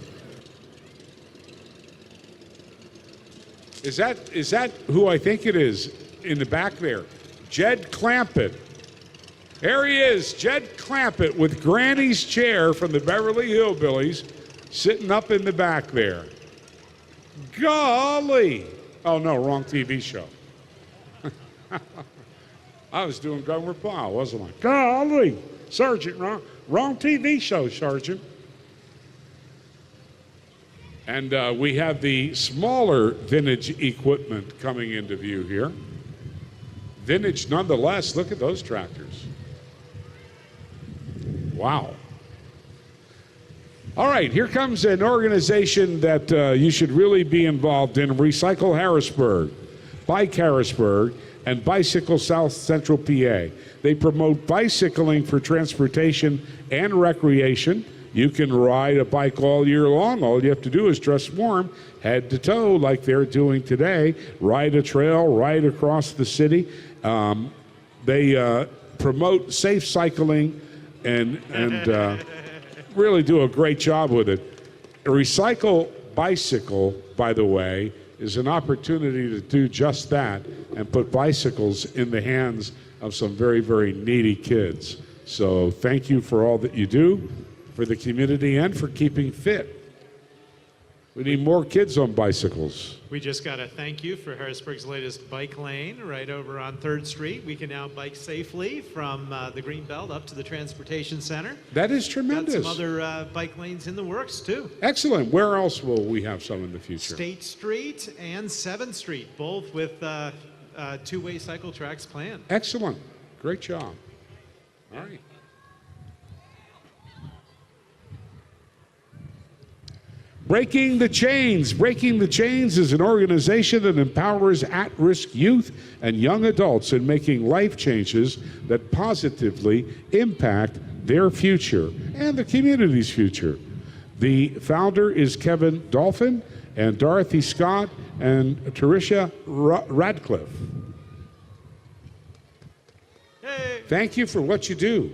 Is that who I think it is in the back there? Jed Clampett. There he is, Jed Clampett with Granny's chair from the Beverly Hillbillies sitting up in the back there. Golly. Oh, no, wrong TV show. I was doing Gomer Pyle, wasn't I? Golly. Sergeant, wrong TV show, Sergeant. And we have the smaller vintage equipment coming into view here. Vintage nonetheless. Look at those tractors. Wow. All right, here comes an organization that you should really be involved in, Recycle Harrisburg, Bike Harrisburg, and Bicycle South Central PA. They promote bicycling for transportation and recreation. You can ride a bike all year long. All you have to do is dress warm, head to toe, like they're doing today. Ride a trail, ride across the city. They promote safe cycling and really do a great job with it. A Recycle Bicycle, by the way, is an opportunity to do just that and put bicycles in the hands of some very, very needy kids. So thank you for all that you do for the community and for keeping fit. We need more kids on bicycles. We just got a thank you for Harrisburg's latest bike lane right over on 3rd Street. We can now bike safely from the Greenbelt up to the Transportation Center. That is tremendous. Got some other bike lanes in the works, too. Excellent. Where else will we have some in the future? State Street and 7th Street, both with two-way cycle tracks planned. Excellent. Great job. All right. Breaking the Chains. Breaking the Chains is an organization that empowers at-risk youth and young adults in making life changes that positively impact their future and the community's future. The founder is Kevin Dolphin and Dorothy Scott and Tricia Radcliffe. Hey. Thank you for what you do.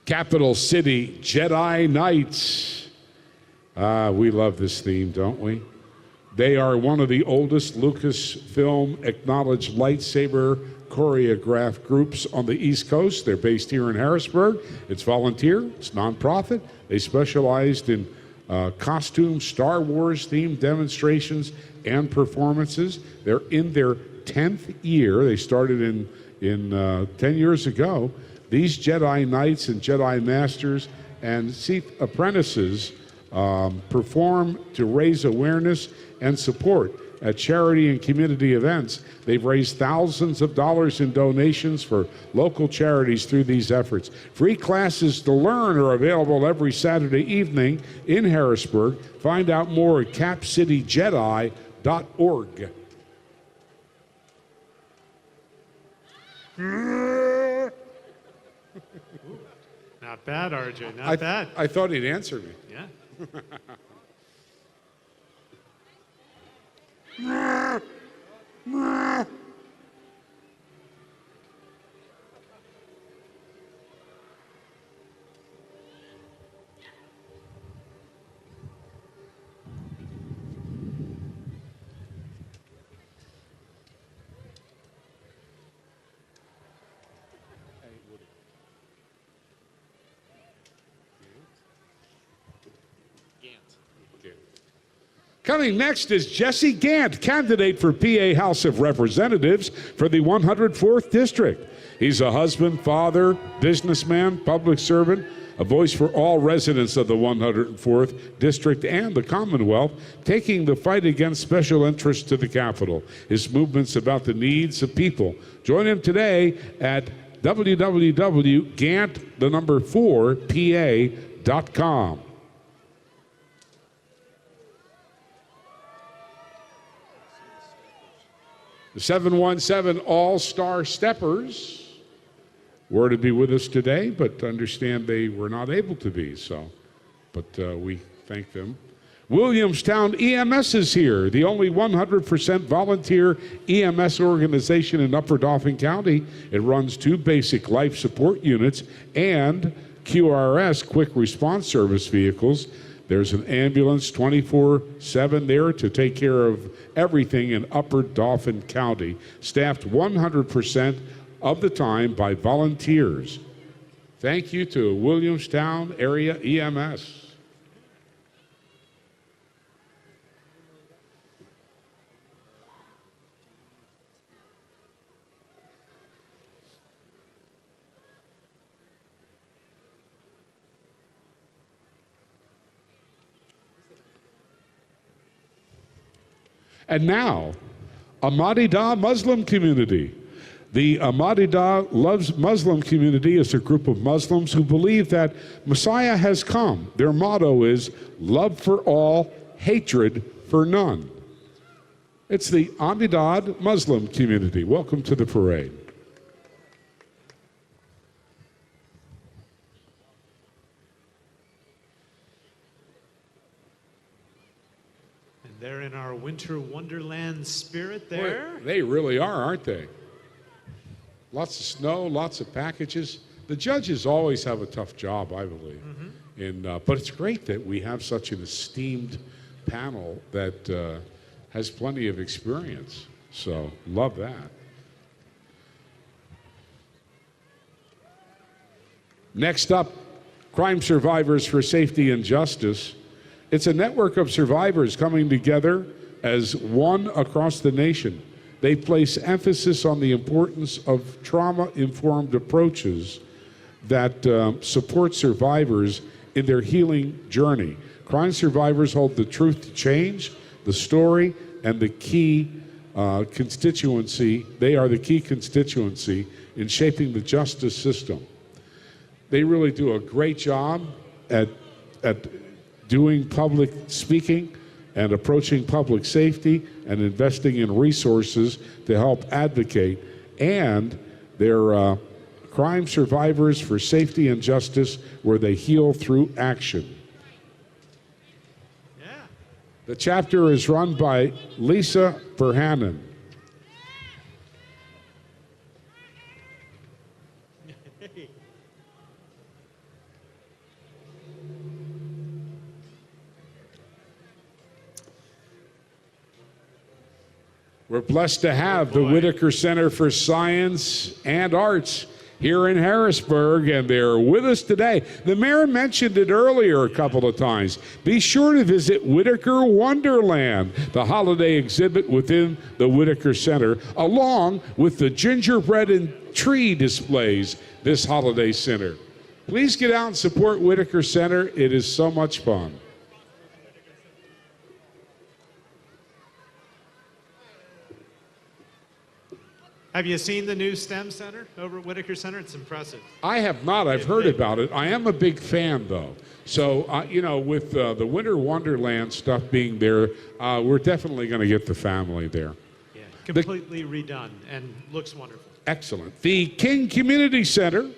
Capital City Jedi Knights. We love this theme, don't we? They are one of the oldest Lucasfilm acknowledged lightsaber choreographed groups on the East Coast. They're based here in Harrisburg. It's volunteer, it's nonprofit. They specialized in costume, Star Wars themed demonstrations and performances. They're in their 10th year. They started in 10 years ago. These Jedi Knights and Jedi Masters and Sith apprentices perform to raise awareness and support at charity and community events. They've raised thousands of dollars in donations for local charities through these efforts. Free classes to learn are available every Saturday evening in Harrisburg. Find out more at capcityjedi.org. Not bad, RJ. Not bad. I thought he'd answer me. Yeah. Coming next is Jesse Gant, candidate for PA House of Representatives for the 104th District. He's a husband, father, businessman, public servant, a voice for all residents of the 104th District and the Commonwealth, taking the fight against special interests to the Capitol. His movement's about the needs of people. Join him today at www.gant4pa.com. 717 All-Star Steppers were to be with us today, but understand they were not able to be. But we thank them. Williamstown EMS is here, the only 100% volunteer EMS organization in Upper Dauphin County. It runs 2 basic life support units and QRS, quick response service vehicles. There's an ambulance 24/7 there to take care of everything in Upper Dauphin County, staffed 100% of the time by volunteers. Thank you to Williamstown Area EMS. And now, Ahmadiyya Muslim community. The Ahmadiyya Muslim community is a group of Muslims who believe that Messiah has come. Their motto is love for all, hatred for none. It's the Ahmadiyya Muslim community. Welcome to the parade. They're in our winter wonderland spirit there. Boy, they really are, aren't they? Lots of snow, lots of packages. The judges always have a tough job, I believe. But it's great that we have such an esteemed panel that has plenty of experience. So, love that. Next up, Crime Survivors for Safety and Justice. It's a network of survivors coming together as one across the nation. They place emphasis on the importance of trauma-informed approaches that support survivors in their healing journey. Crime survivors hold the truth to change, the story, and the key constituency. They are the key constituency in shaping the justice system. They really do a great job at doing public speaking and approaching public safety and investing in resources to help advocate. And they're Crime Survivors for Safety and Justice, where they heal through action. Yeah. The chapter is run by Lisa Perhanen. We're blessed to have the Whitaker Center for Science and Arts here in Harrisburg, and they're with us today. The mayor mentioned it earlier a couple of times. Be sure to visit Whitaker Wonderland, the holiday exhibit within the Whitaker Center, along with the gingerbread and tree displays this holiday center. Please get out and support Whitaker Center. It is so much fun. Have you seen the new STEM Center over at Whitaker Center? It's impressive. I have not. I've heard about it. I am a big fan, though. So, with the Winter Wonderland stuff being there, we're definitely going to get the family there. Yeah, completely redone and looks wonderful. Excellent. The King Community Center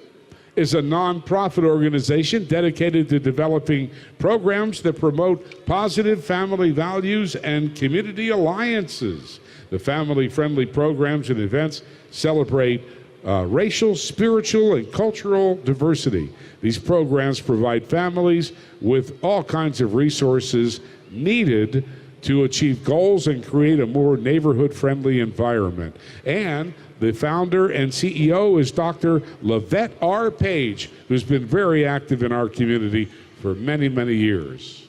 is a nonprofit organization dedicated to developing programs that promote positive family values and community alliances. The family-friendly programs and events celebrate racial, spiritual, and cultural diversity. These programs provide families with all kinds of resources needed to achieve goals and create a more neighborhood-friendly environment. And the founder and CEO is Dr. Lavette R. Page, who's been very active in our community for many, many years.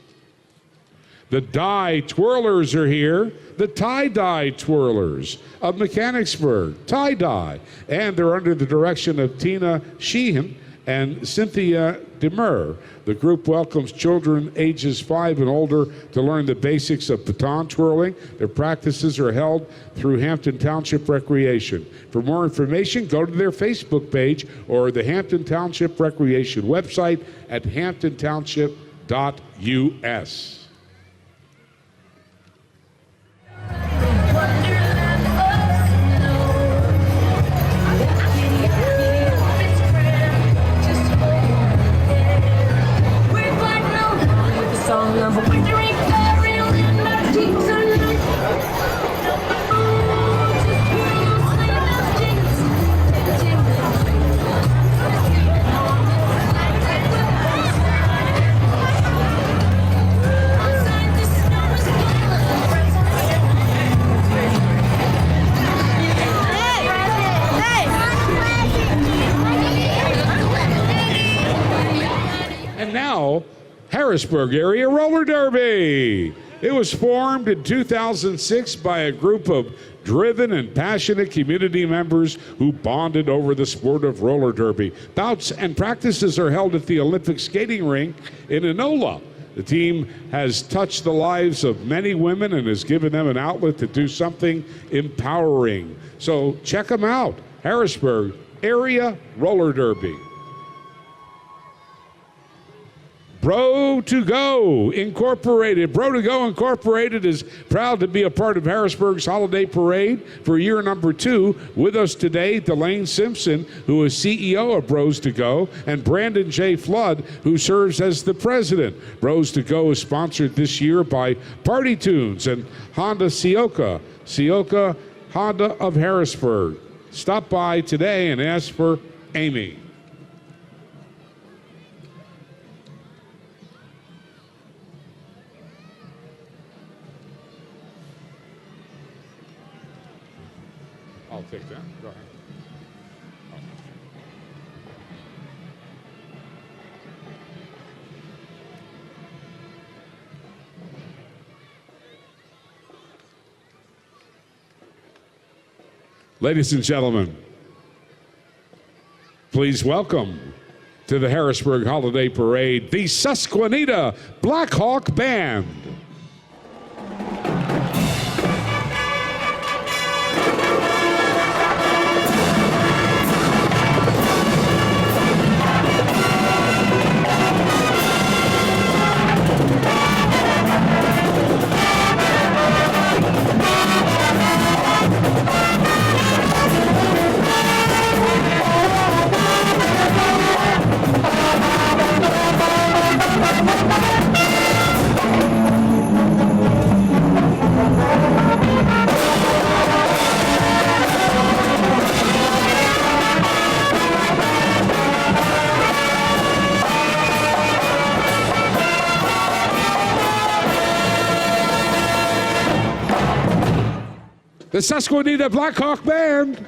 The Dye Twirlers are here, the Tie-Dye Twirlers of Mechanicsburg, Tie-Dye, and they're under the direction of Tina Sheehan and Cynthia Demur. The group welcomes children ages 5 and older to learn the basics of baton twirling. Their practices are held through Hampton Township Recreation. For more information, go to their Facebook page or the Hampton Township Recreation website at hamptontownship.us. song number victory burial in my deep tonight. Just hear you say those jingles. And now, Harrisburg Area Roller Derby. It was formed in 2006 by a group of driven and passionate community members who bonded over the sport of roller derby. Bouts and practices are held at the Olympic skating rink in Enola. The team has touched the lives of many women and has given them an outlet to do something empowering. So check them out, Harrisburg Area Roller Derby. Bro2Go Incorporated. Bro2Go Incorporated is proud to be a part of Harrisburg's Holiday Parade for year number 2. With us today, Delane Simpson, who is CEO of Bros2Go, and Brandon J. Flood, who serves as the president. Bros2Go is sponsored this year by Party Tunes and Honda Civic, Honda of Harrisburg. Stop by today and ask for Amy. I'll take that. Go ahead. Ladies and gentlemen, please welcome to the Harrisburg Holiday Parade the Susquehanna Black Hawk Band. The Susquehanna Black Hawk Band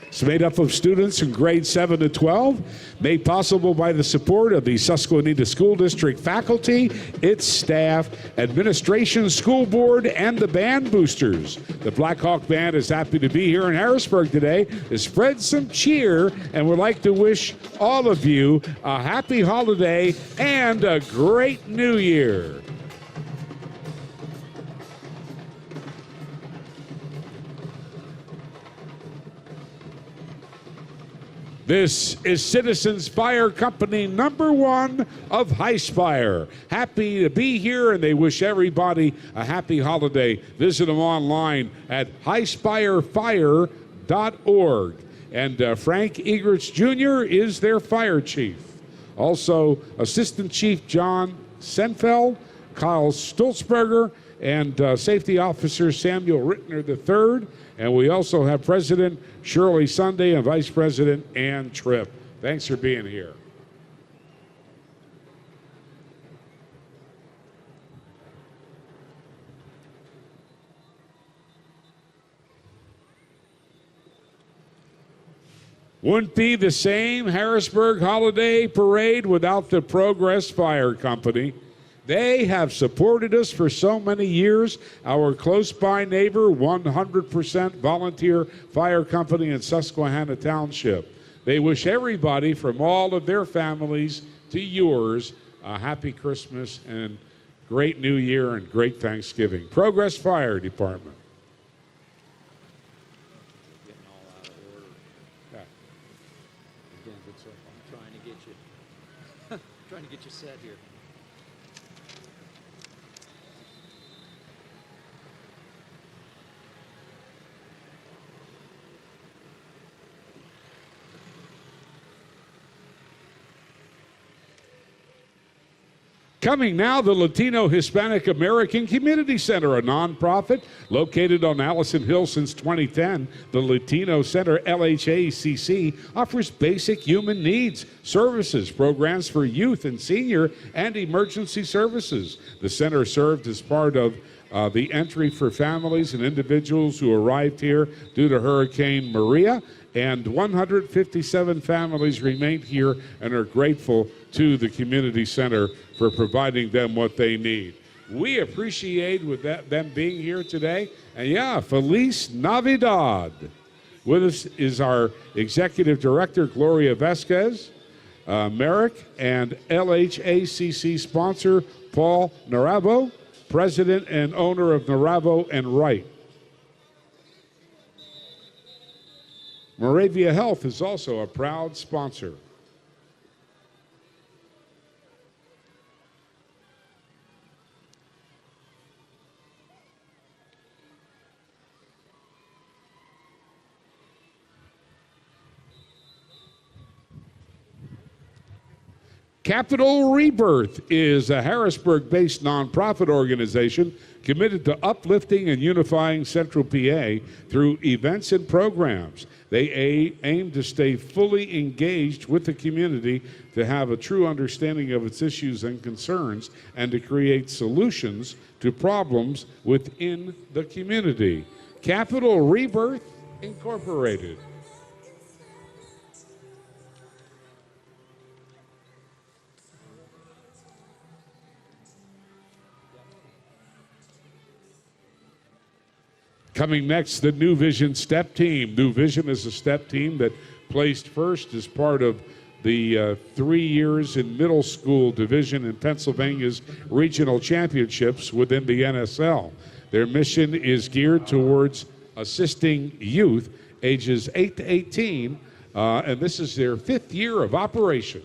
is made up of students in grades 7 to 12, made possible by the support of the Susquehanna School District faculty, its staff, administration, school board, and the band boosters. The Black Hawk Band is happy to be here in Harrisburg today to spread some cheer, and would like to wish all of you a happy holiday and a great new year. This is Citizens Fire Company #1 of Highspire. Happy to be here, and they wish everybody a happy holiday. Visit them online at highspirefire.org. And Frank Egerts Jr. is their fire chief. Also, Assistant Chief John Senfeld, Kyle Stolzberger, and Safety Officer Samuel Rittner III. And we also have President Shirley Sunday and Vice President Ann Tripp. Thanks for being here. Wouldn't be the same Harrisburg Holiday Parade without the Progress Fire Company. They have supported us for so many years. Our close-by neighbor, 100% volunteer fire company in Susquehanna Township. They wish everybody from all of their families to yours a happy Christmas and great New Year and great Thanksgiving. Progress Fire Department. Getting all out of order. Yeah. I'm doing good, sir. I'm trying to get you set here. Coming now, the Latino Hispanic American Community Center, a nonprofit located on Allison Hill since 2010. The Latino Center, LHACC, offers basic human needs, services, programs for youth and senior, and emergency services. The center served as part of the entry for families and individuals who arrived here due to Hurricane Maria, and 157 families remained here and are grateful to the community center for providing them what they need. We appreciate them being here today. And yeah, Feliz Navidad. With us is our executive director, Gloria Vasquez, Merrick, and LHACC sponsor, Paul Naravo, president and owner of Naravo and Wright. Moravia Health is also a proud sponsor. Capital Rebirth is a Harrisburg-based nonprofit organization committed to uplifting and unifying Central PA through events and programs. They aim to stay fully engaged with the community, to have a true understanding of its issues and concerns, and to create solutions to problems within the community. Capital Rebirth Incorporated. Coming next, the New Vision STEP team. New Vision is a STEP team that placed first as part of the 3 years in middle school division in Pennsylvania's regional championships within the NSL. Their mission is geared towards assisting youth ages 8 to 18, and this is their 5th year of operation.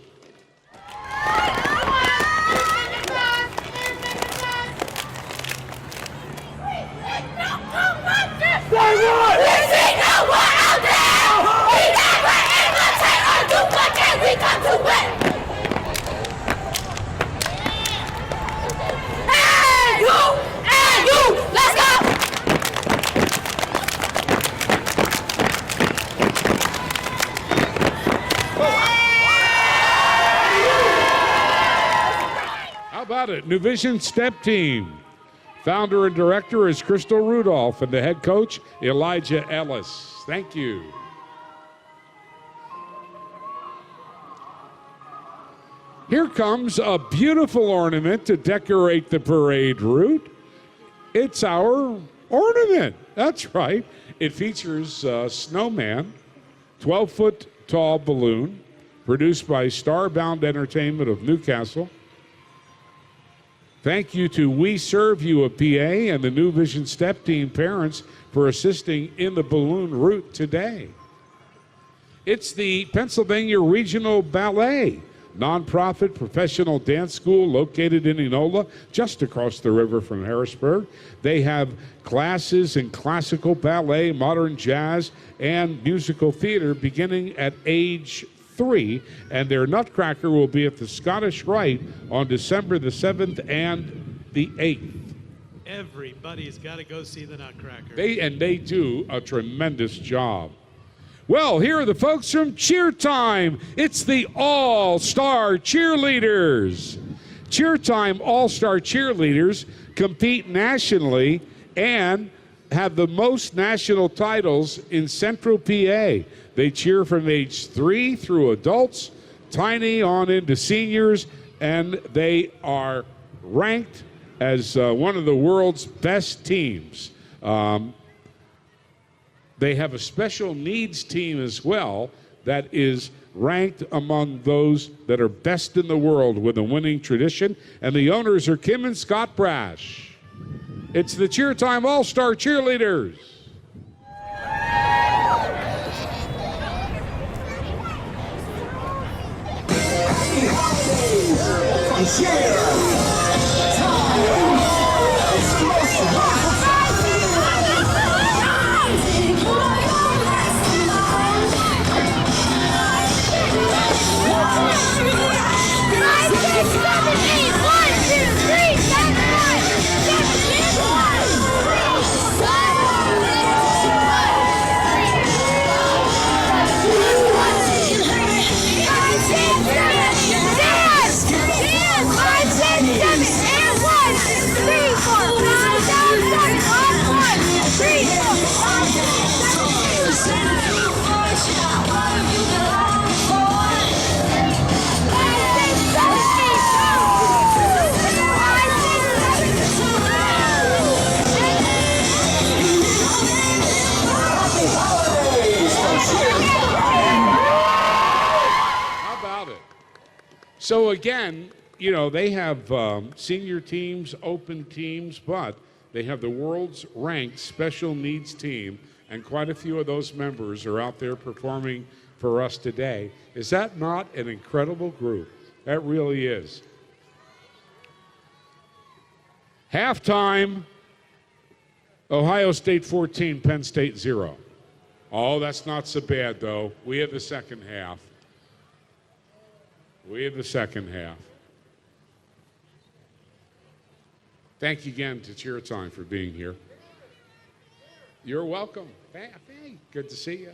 New Vision STEP team. Founder and director is Crystal Rudolph, and the head coach, Elijah Ellis. Thank you. Here comes a beautiful ornament to decorate the parade route. It's our ornament. That's right. It features a snowman, 12-foot tall balloon, produced by Starbound Entertainment of Newcastle. Thank you to We Serve You of PA and the New Vision STEP team parents for assisting in the balloon route today. It's the Pennsylvania Regional Ballet, nonprofit professional dance school located in Enola, just across the river from Harrisburg. They have classes in classical ballet, modern jazz, and musical theater beginning at age 3, and their Nutcracker will be at the Scottish Rite on December the 7th and the 8th. Everybody's got to go see the Nutcracker. They do a tremendous job. Well, here are the folks from Cheer Time. It's the All-Star Cheerleaders. Cheer Time All-Star Cheerleaders compete nationally and have the most national titles in Central PA. They cheer from age 3 through adults, tiny on into seniors, and they are ranked as one of the world's best teams. They have a special needs team as well that is ranked among those that are best in the world with a winning tradition, and the owners are Kim and Scott Brash. It's the Cheer Time All-Star Cheerleaders. So again, you know, they have senior teams, open teams, but they have the world's ranked special needs team, and quite a few of those members are out there performing for us today. Is that not an incredible group? That really is. Halftime, Ohio State 14, Penn State 0. Oh, that's not so bad, though. We have the second half. Thank you again to Cheer Time for being here. You're welcome. Hey, good to see you.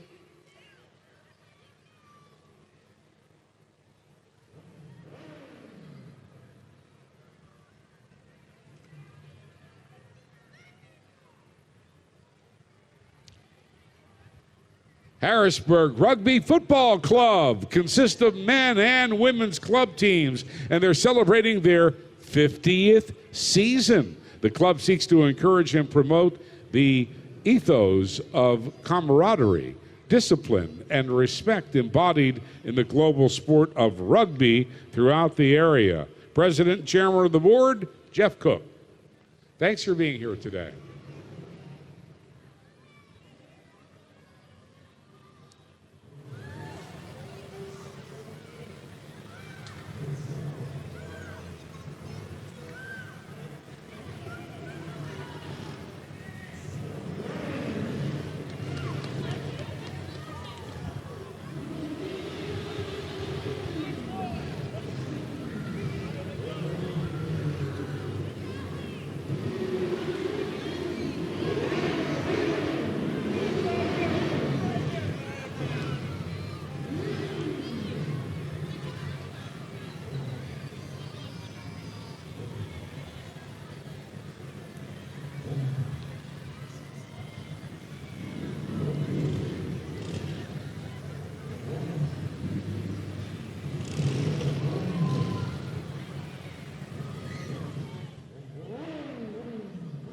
Harrisburg Rugby Football Club consists of men and women's club teams, and they're celebrating their 50th season. The club seeks to encourage and promote the ethos of camaraderie, discipline, and respect embodied in the global sport of rugby throughout the area. President and Chairman of the Board, Jeff Cook. Thanks for being here today.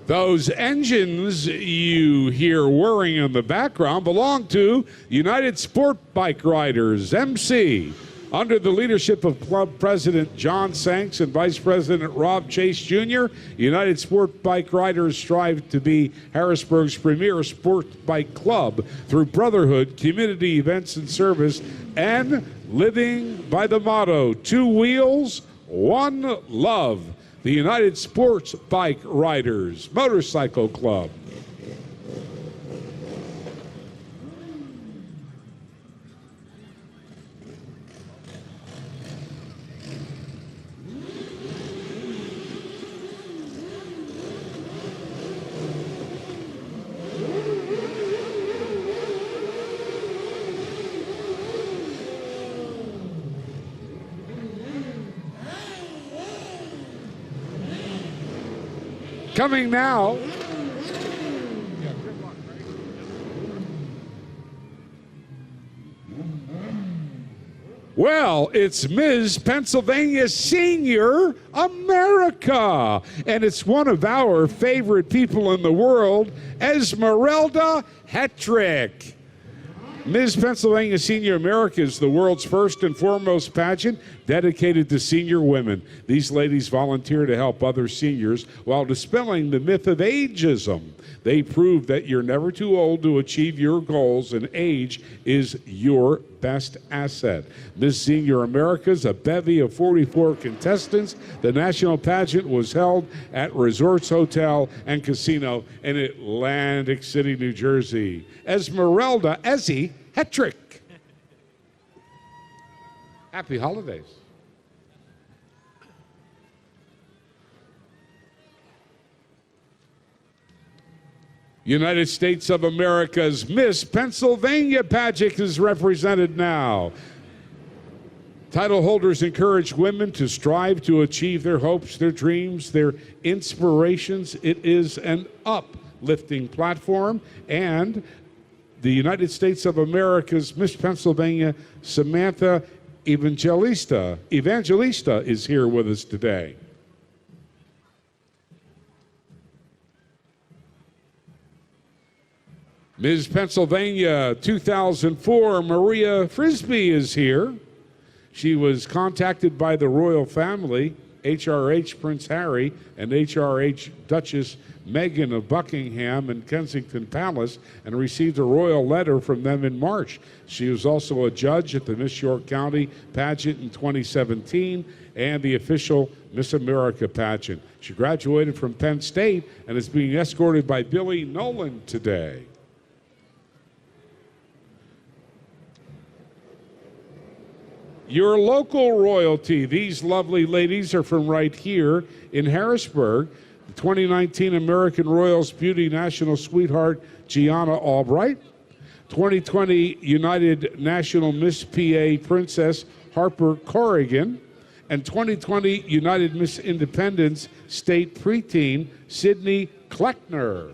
Those engines you hear whirring in the background belong to United Sport Bike Riders, MC. Under the leadership of Club President John Sanks and Vice President Rob Chase Jr., United Sport Bike Riders strive to be Harrisburg's premier sport bike club through brotherhood, community events and service, and living by the motto, 2 wheels, 1 love. The United Sports Bike Riders Motorcycle Club. Coming now. Well, it's Ms. Pennsylvania Senior America, and it's one of our favorite people in the world, Esmeralda Hetrick. Ms. Pennsylvania Senior America is the world's first and foremost pageant dedicated to senior women. These ladies volunteer to help other seniors while dispelling the myth of ageism. They prove that you're never too old to achieve your goals, and age is your best asset. Ms. Senior America's a bevy of 44 contestants. The national pageant was held at Resorts Hotel and Casino in Atlantic City, New Jersey. Esmeralda Ezzy Hetrick. Happy holidays. United States of America's Miss Pennsylvania pageant is represented now. Title holders encourage women to strive to achieve their hopes, their dreams, their inspirations. It is an uplifting platform, and the United States of America's Miss Pennsylvania, Samantha Evangelista is here with us today. Ms. Pennsylvania 2004, Maria Frisbee is here. She was contacted by the royal family, HRH Prince Harry and HRH Duchess Meghan of Buckingham and Kensington Palace, and received a royal letter from them in March. She was also a judge at the Miss York County pageant in 2017 and the official Miss America pageant. She graduated from Penn State and is being escorted by Billy Nolan today. Your local royalty. These lovely ladies are from right here in Harrisburg. The 2019 American Royals Beauty National Sweetheart, Gianna Albright. 2020 United National Miss PA Princess, Harper Corrigan. And 2020 United Miss Independence State Preteen, Sydney Kleckner.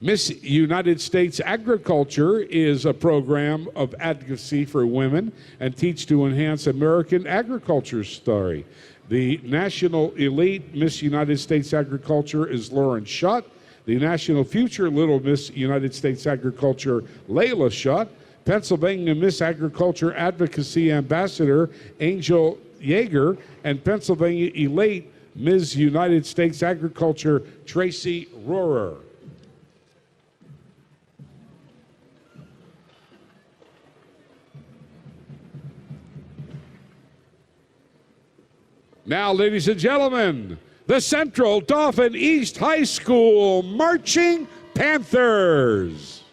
Miss United States Agriculture is a program of advocacy for women and teach to enhance American agriculture story. The National Elite Miss United States Agriculture is Lauren Schutt. The National Future Little Miss United States Agriculture, Layla Schutt. Pennsylvania Miss Agriculture Advocacy Ambassador, Angel Yeager. And Pennsylvania Elite Miss United States Agriculture, Tracy Rohrer. Now, ladies and gentlemen, the Central Dauphin East High School Marching Panthers.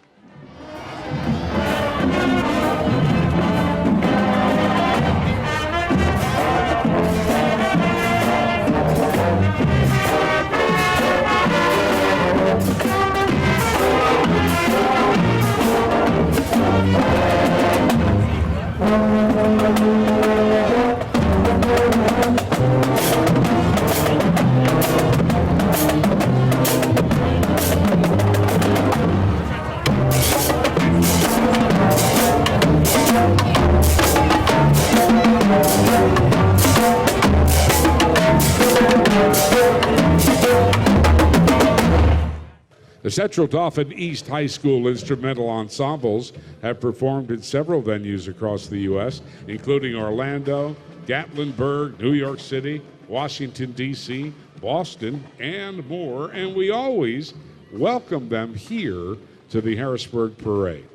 The Central Dauphin East High School instrumental ensembles have performed in several venues across the U.S., including Orlando, Gatlinburg, New York City, Washington, D.C., Boston, and more, and we always welcome them here to the Harrisburg Parade.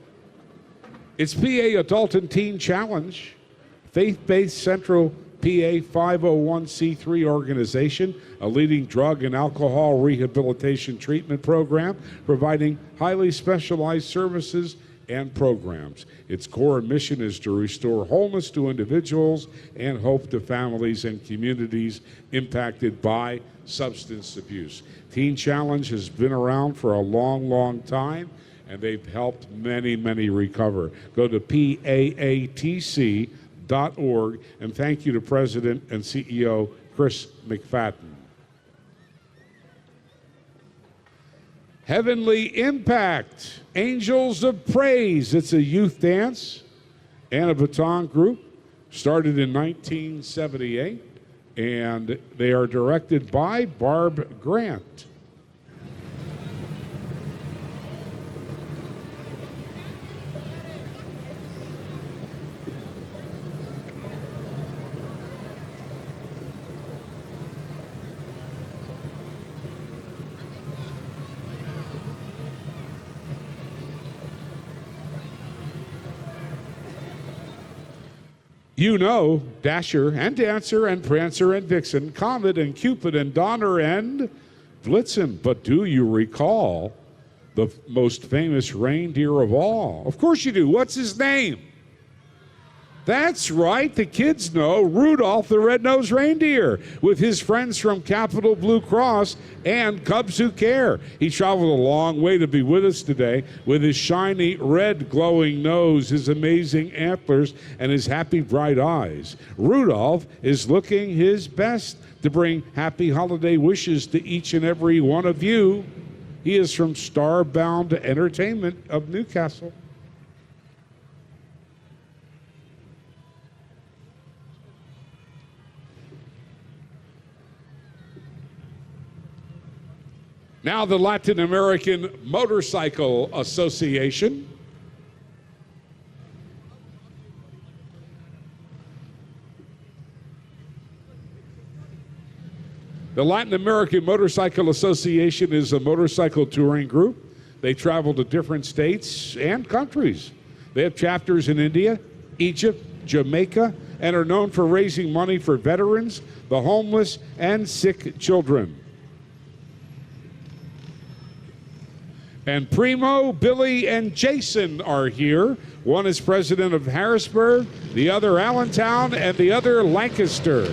It's PA Adult and Teen Challenge, faith-based Central PA 501c3 organization, a leading drug and alcohol rehabilitation treatment program, providing highly specialized services and programs. Its core mission is to restore wholeness to individuals and hope to families and communities impacted by substance abuse. Teen Challenge has been around for a long, long time, and they've helped many, many recover. Go to PAATC.org, and thank you to President and CEO Chris McFadden. Heavenly Impact, Angels of Praise. It's a youth dance and a baton group, started in 1978, and they are directed by Barb Grant. You know Dasher and Dancer and Prancer and Vixen, Comet and Cupid and Donner and Blitzen. But do you recall the most famous reindeer of all? Of course you do. What's his name? That's right, the kids know, Rudolph the Red-Nosed Reindeer, with his friends from Capital Blue Cross and Cubs Who Care. He traveled a long way to be with us today with his shiny red glowing nose, his amazing antlers, and his happy bright eyes. Rudolph is looking his best to bring happy holiday wishes to each and every one of you. He is from Starbound Entertainment of Newcastle. Now the Latin American Motorcycle Association. The Latin American Motorcycle Association is a motorcycle touring group. They travel to different states and countries. They have chapters in India, Egypt, Jamaica, and are known for raising money for veterans, the homeless, and sick children. And Primo, Billy, and Jason are here. One is president of Harrisburg, the other Allentown, and the other Lancaster.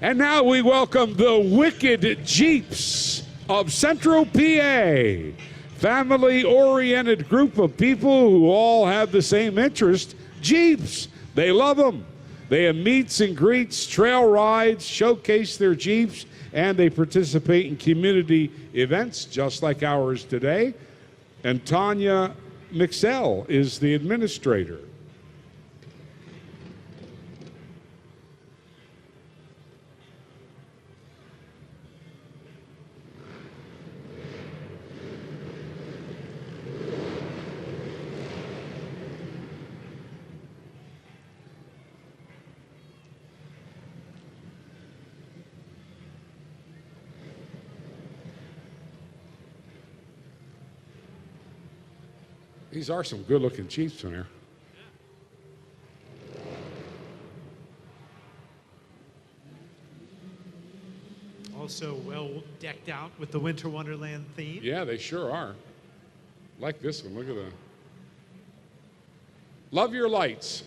And now we welcome the Wicked Jeeps of Central PA. Family-oriented group of people who all have the same interest, Jeeps. They love them. They have meets and greets, trail rides, showcase their Jeeps, and they participate in community events just like ours today. And Tanya Mixell is the administrator. These are some good-looking Jeeps in here. Also well decked out with the Winter Wonderland theme. Yeah, they sure are. Like this one. Look at that. Love your lights.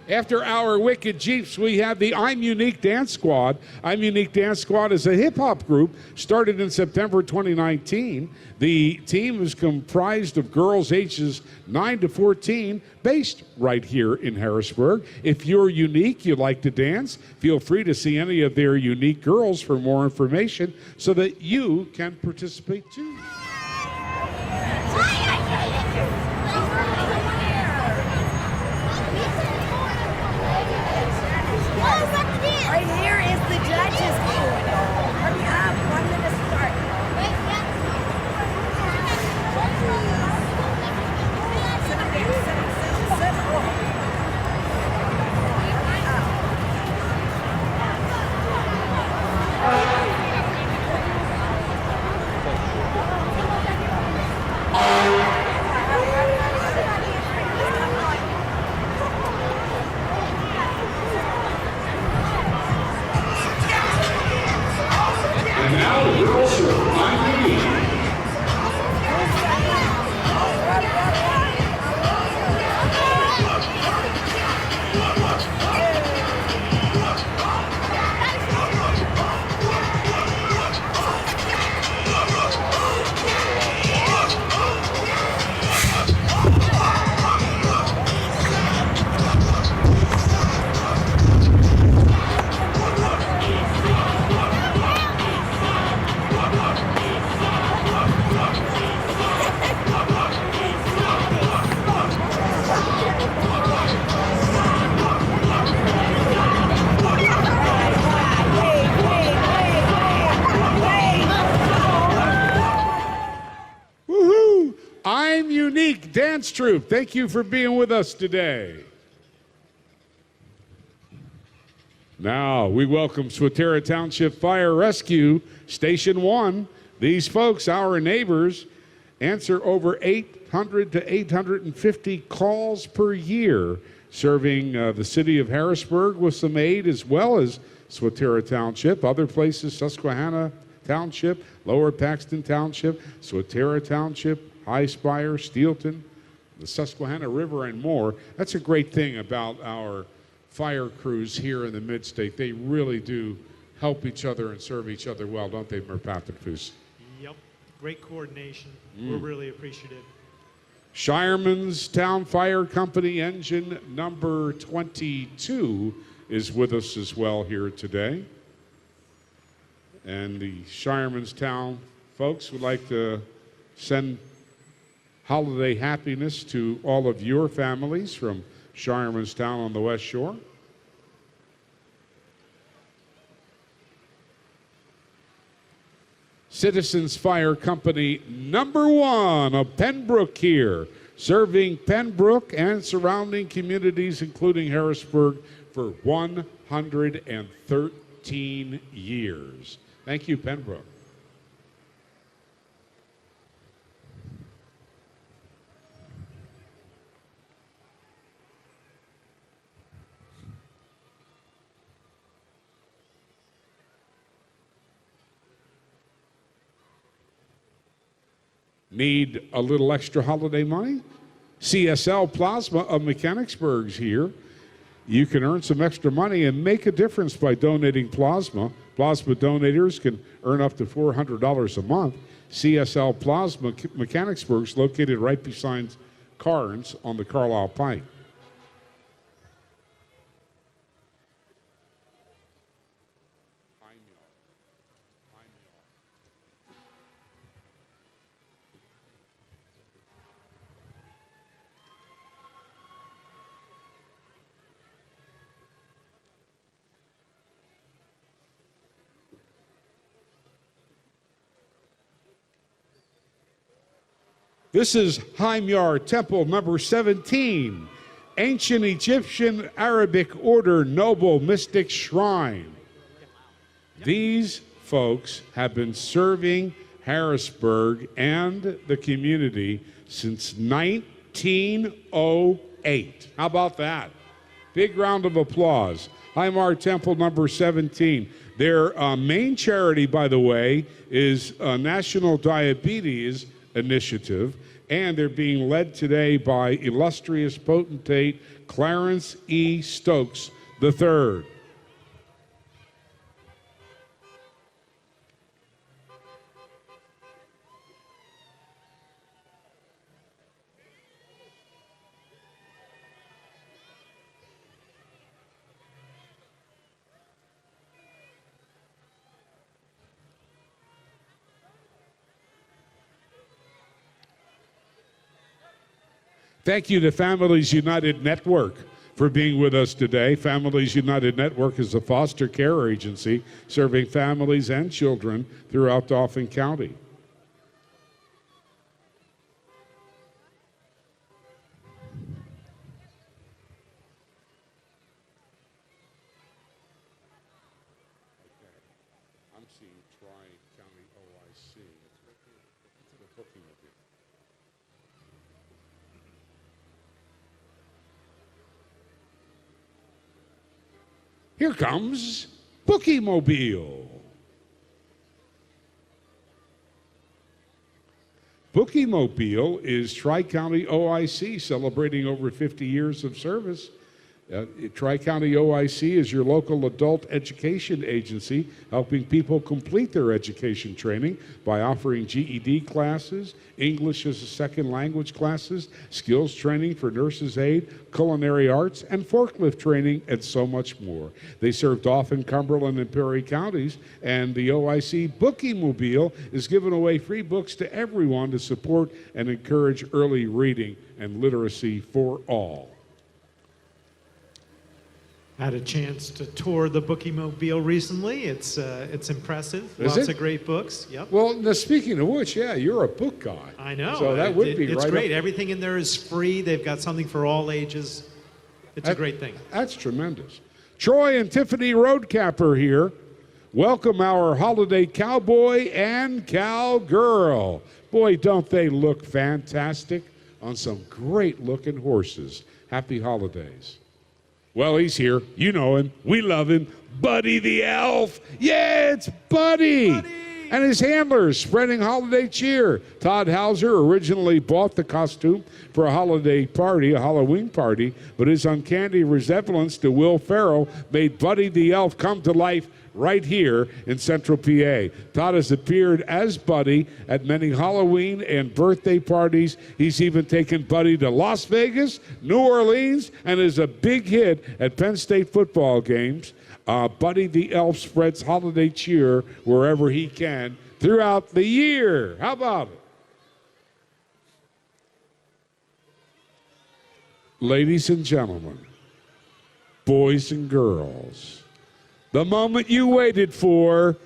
After our Wicked Jeeps, we have the I'm Unique Dance Squad. I'm Unique Dance Squad is a hip-hop group started in September 2019. The team is comprised of girls ages 9 to 14, based right here in Harrisburg. If you're unique, you like to dance, feel free to see any of their unique girls for more information so that you can participate too. Right here is the judges' booth. Hurry up, 1 minute start. I'm Unique Dance Troupe. Thank you for being with us today. Now we welcome Swatara Township Fire Rescue Station 1. These folks, our neighbors, answer over 800 to 850 calls per year, serving the city of Harrisburg with some aid, as well as Swatara Township, other places, Susquehanna Township, Lower Paxton Township, Swatara Township, High Spire, Steelton, the Susquehanna River, and more. That's a great thing about our fire crews here in the Mid-State. They really do help each other and serve each other well, don't they, Merpathenfus? Yep, great coordination. We're really appreciative. Shireman's Town Fire Company engine number 22 is with us as well here today. And the Shireman's Town folks would like to send holiday happiness to all of your families from Shireman's Town on the West Shore. Citizens Fire Company number 1 of Pembroke here, serving Pembroke and surrounding communities, including Harrisburg, for 113 years. Thank you, Pembroke. Need a little extra holiday money? CSL Plasma of Mechanicsburg's here. You can earn some extra money and make a difference by donating plasma. Plasma donators can earn up to $400 a month. CSL Plasma Mechanicsburg's located right beside Carnes on the Carlisle Pike. This is Haimyar Temple number 17, ancient Egyptian Arabic order noble mystic shrine. These folks have been serving Harrisburg and the community since 1908. How about that? Big round of applause. Haimyar Temple number 17. Their main charity, by the way, is National Diabetes Initiative, and they're being led today by illustrious potentate Clarence E. Stokes III. Thank you to Families United Network for being with us today. Families United Network is a foster care agency serving families and children throughout Dauphin County. I'm seeing Tri-County OIC. The booking of it. Here comes Bookie-mobile. Bookie-mobile is Tri-County OIC celebrating over 50 years of service. Tri-County OIC is your local adult education agency helping people complete their education training by offering GED classes, English as a second language classes, skills training for nurses' aid, culinary arts, and forklift training, and so much more. They serve Dauphin, Cumberland, and Perry counties, and the OIC Bookie-mobile is giving away free books to everyone to support and encourage early reading and literacy for all. Had a chance to tour the Bookie-mobile recently. It's impressive. Lots of great books. Yep. Well, now, speaking of which, yeah, you're a book guy. I know. So that would be it's right great. up. Everything in there is free. They've got something for all ages. It's a great thing. That's tremendous. Troy and Tiffany Roadcapper here. Welcome our holiday cowboy and cowgirl. Boy, don't they look fantastic on some great-looking horses. Happy holidays. Well, he's here. You know him. We love him. Buddy the Elf. Yeah, it's Buddy. And his handlers spreading holiday cheer. Todd Hauser originally bought the costume for a holiday party, a Halloween party, but his uncanny resemblance to Will Ferrell made Buddy the Elf come to life right here in Central PA. Todd has appeared as Buddy at many Halloween and birthday parties. He's even taken Buddy to Las Vegas, New Orleans, and is a big hit at Penn State football games. Buddy the Elf spreads holiday cheer wherever he can throughout the year. How about it? Ladies and gentlemen, boys and girls, the moment you waited for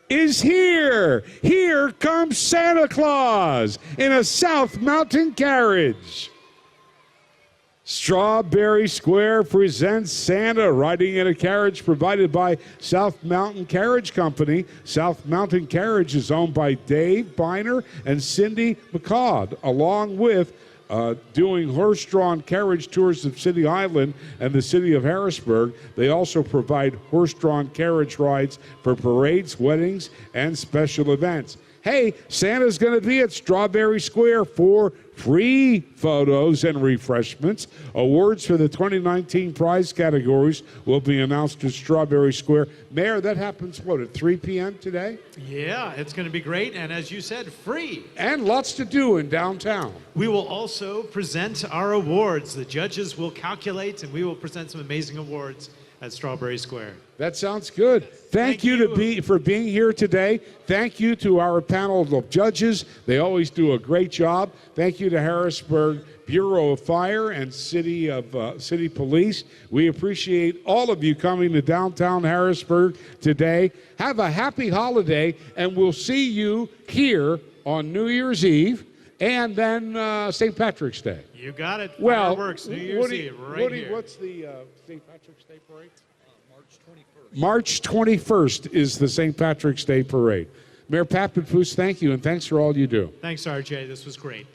is here. Here comes Santa Claus in a South Mountain carriage. Strawberry Square presents Santa riding in a carriage provided by South Mountain Carriage Company. South Mountain Carriage is owned by Dave Biner and Cindy McCaud, along with doing horse-drawn carriage tours of City Island and the city of Harrisburg. They also provide horse-drawn carriage rides for parades, weddings, and special events. Hey, Santa's going to be at Strawberry Square for free photos and refreshments. Awards for the 2019 prize categories will be announced at Strawberry Square. Mayor, that happens, what, at 3 p.m. today? Yeah, it's going to be great, and as you said, free. And lots to do in downtown. We will also present our awards. The judges will calculate, and we will present some amazing awards at Strawberry Square. That sounds good. Thank you for being here today. Thank you to our panel of judges. They always do a great job. Thank you to Harrisburg Bureau of Fire and City Police. We appreciate all of you coming to downtown Harrisburg today. Have a happy holiday, and we'll see you here on New Year's Eve and then St. Patrick's Day. You got it. Well, Fireworks, New Year's Eve, right here. What's the St. Patrick's Day parade? March 21st is the St. Patrick's Day parade. Mayor Pat Papoose, thank you, and thanks for all you do. Thanks, RJ. This was great.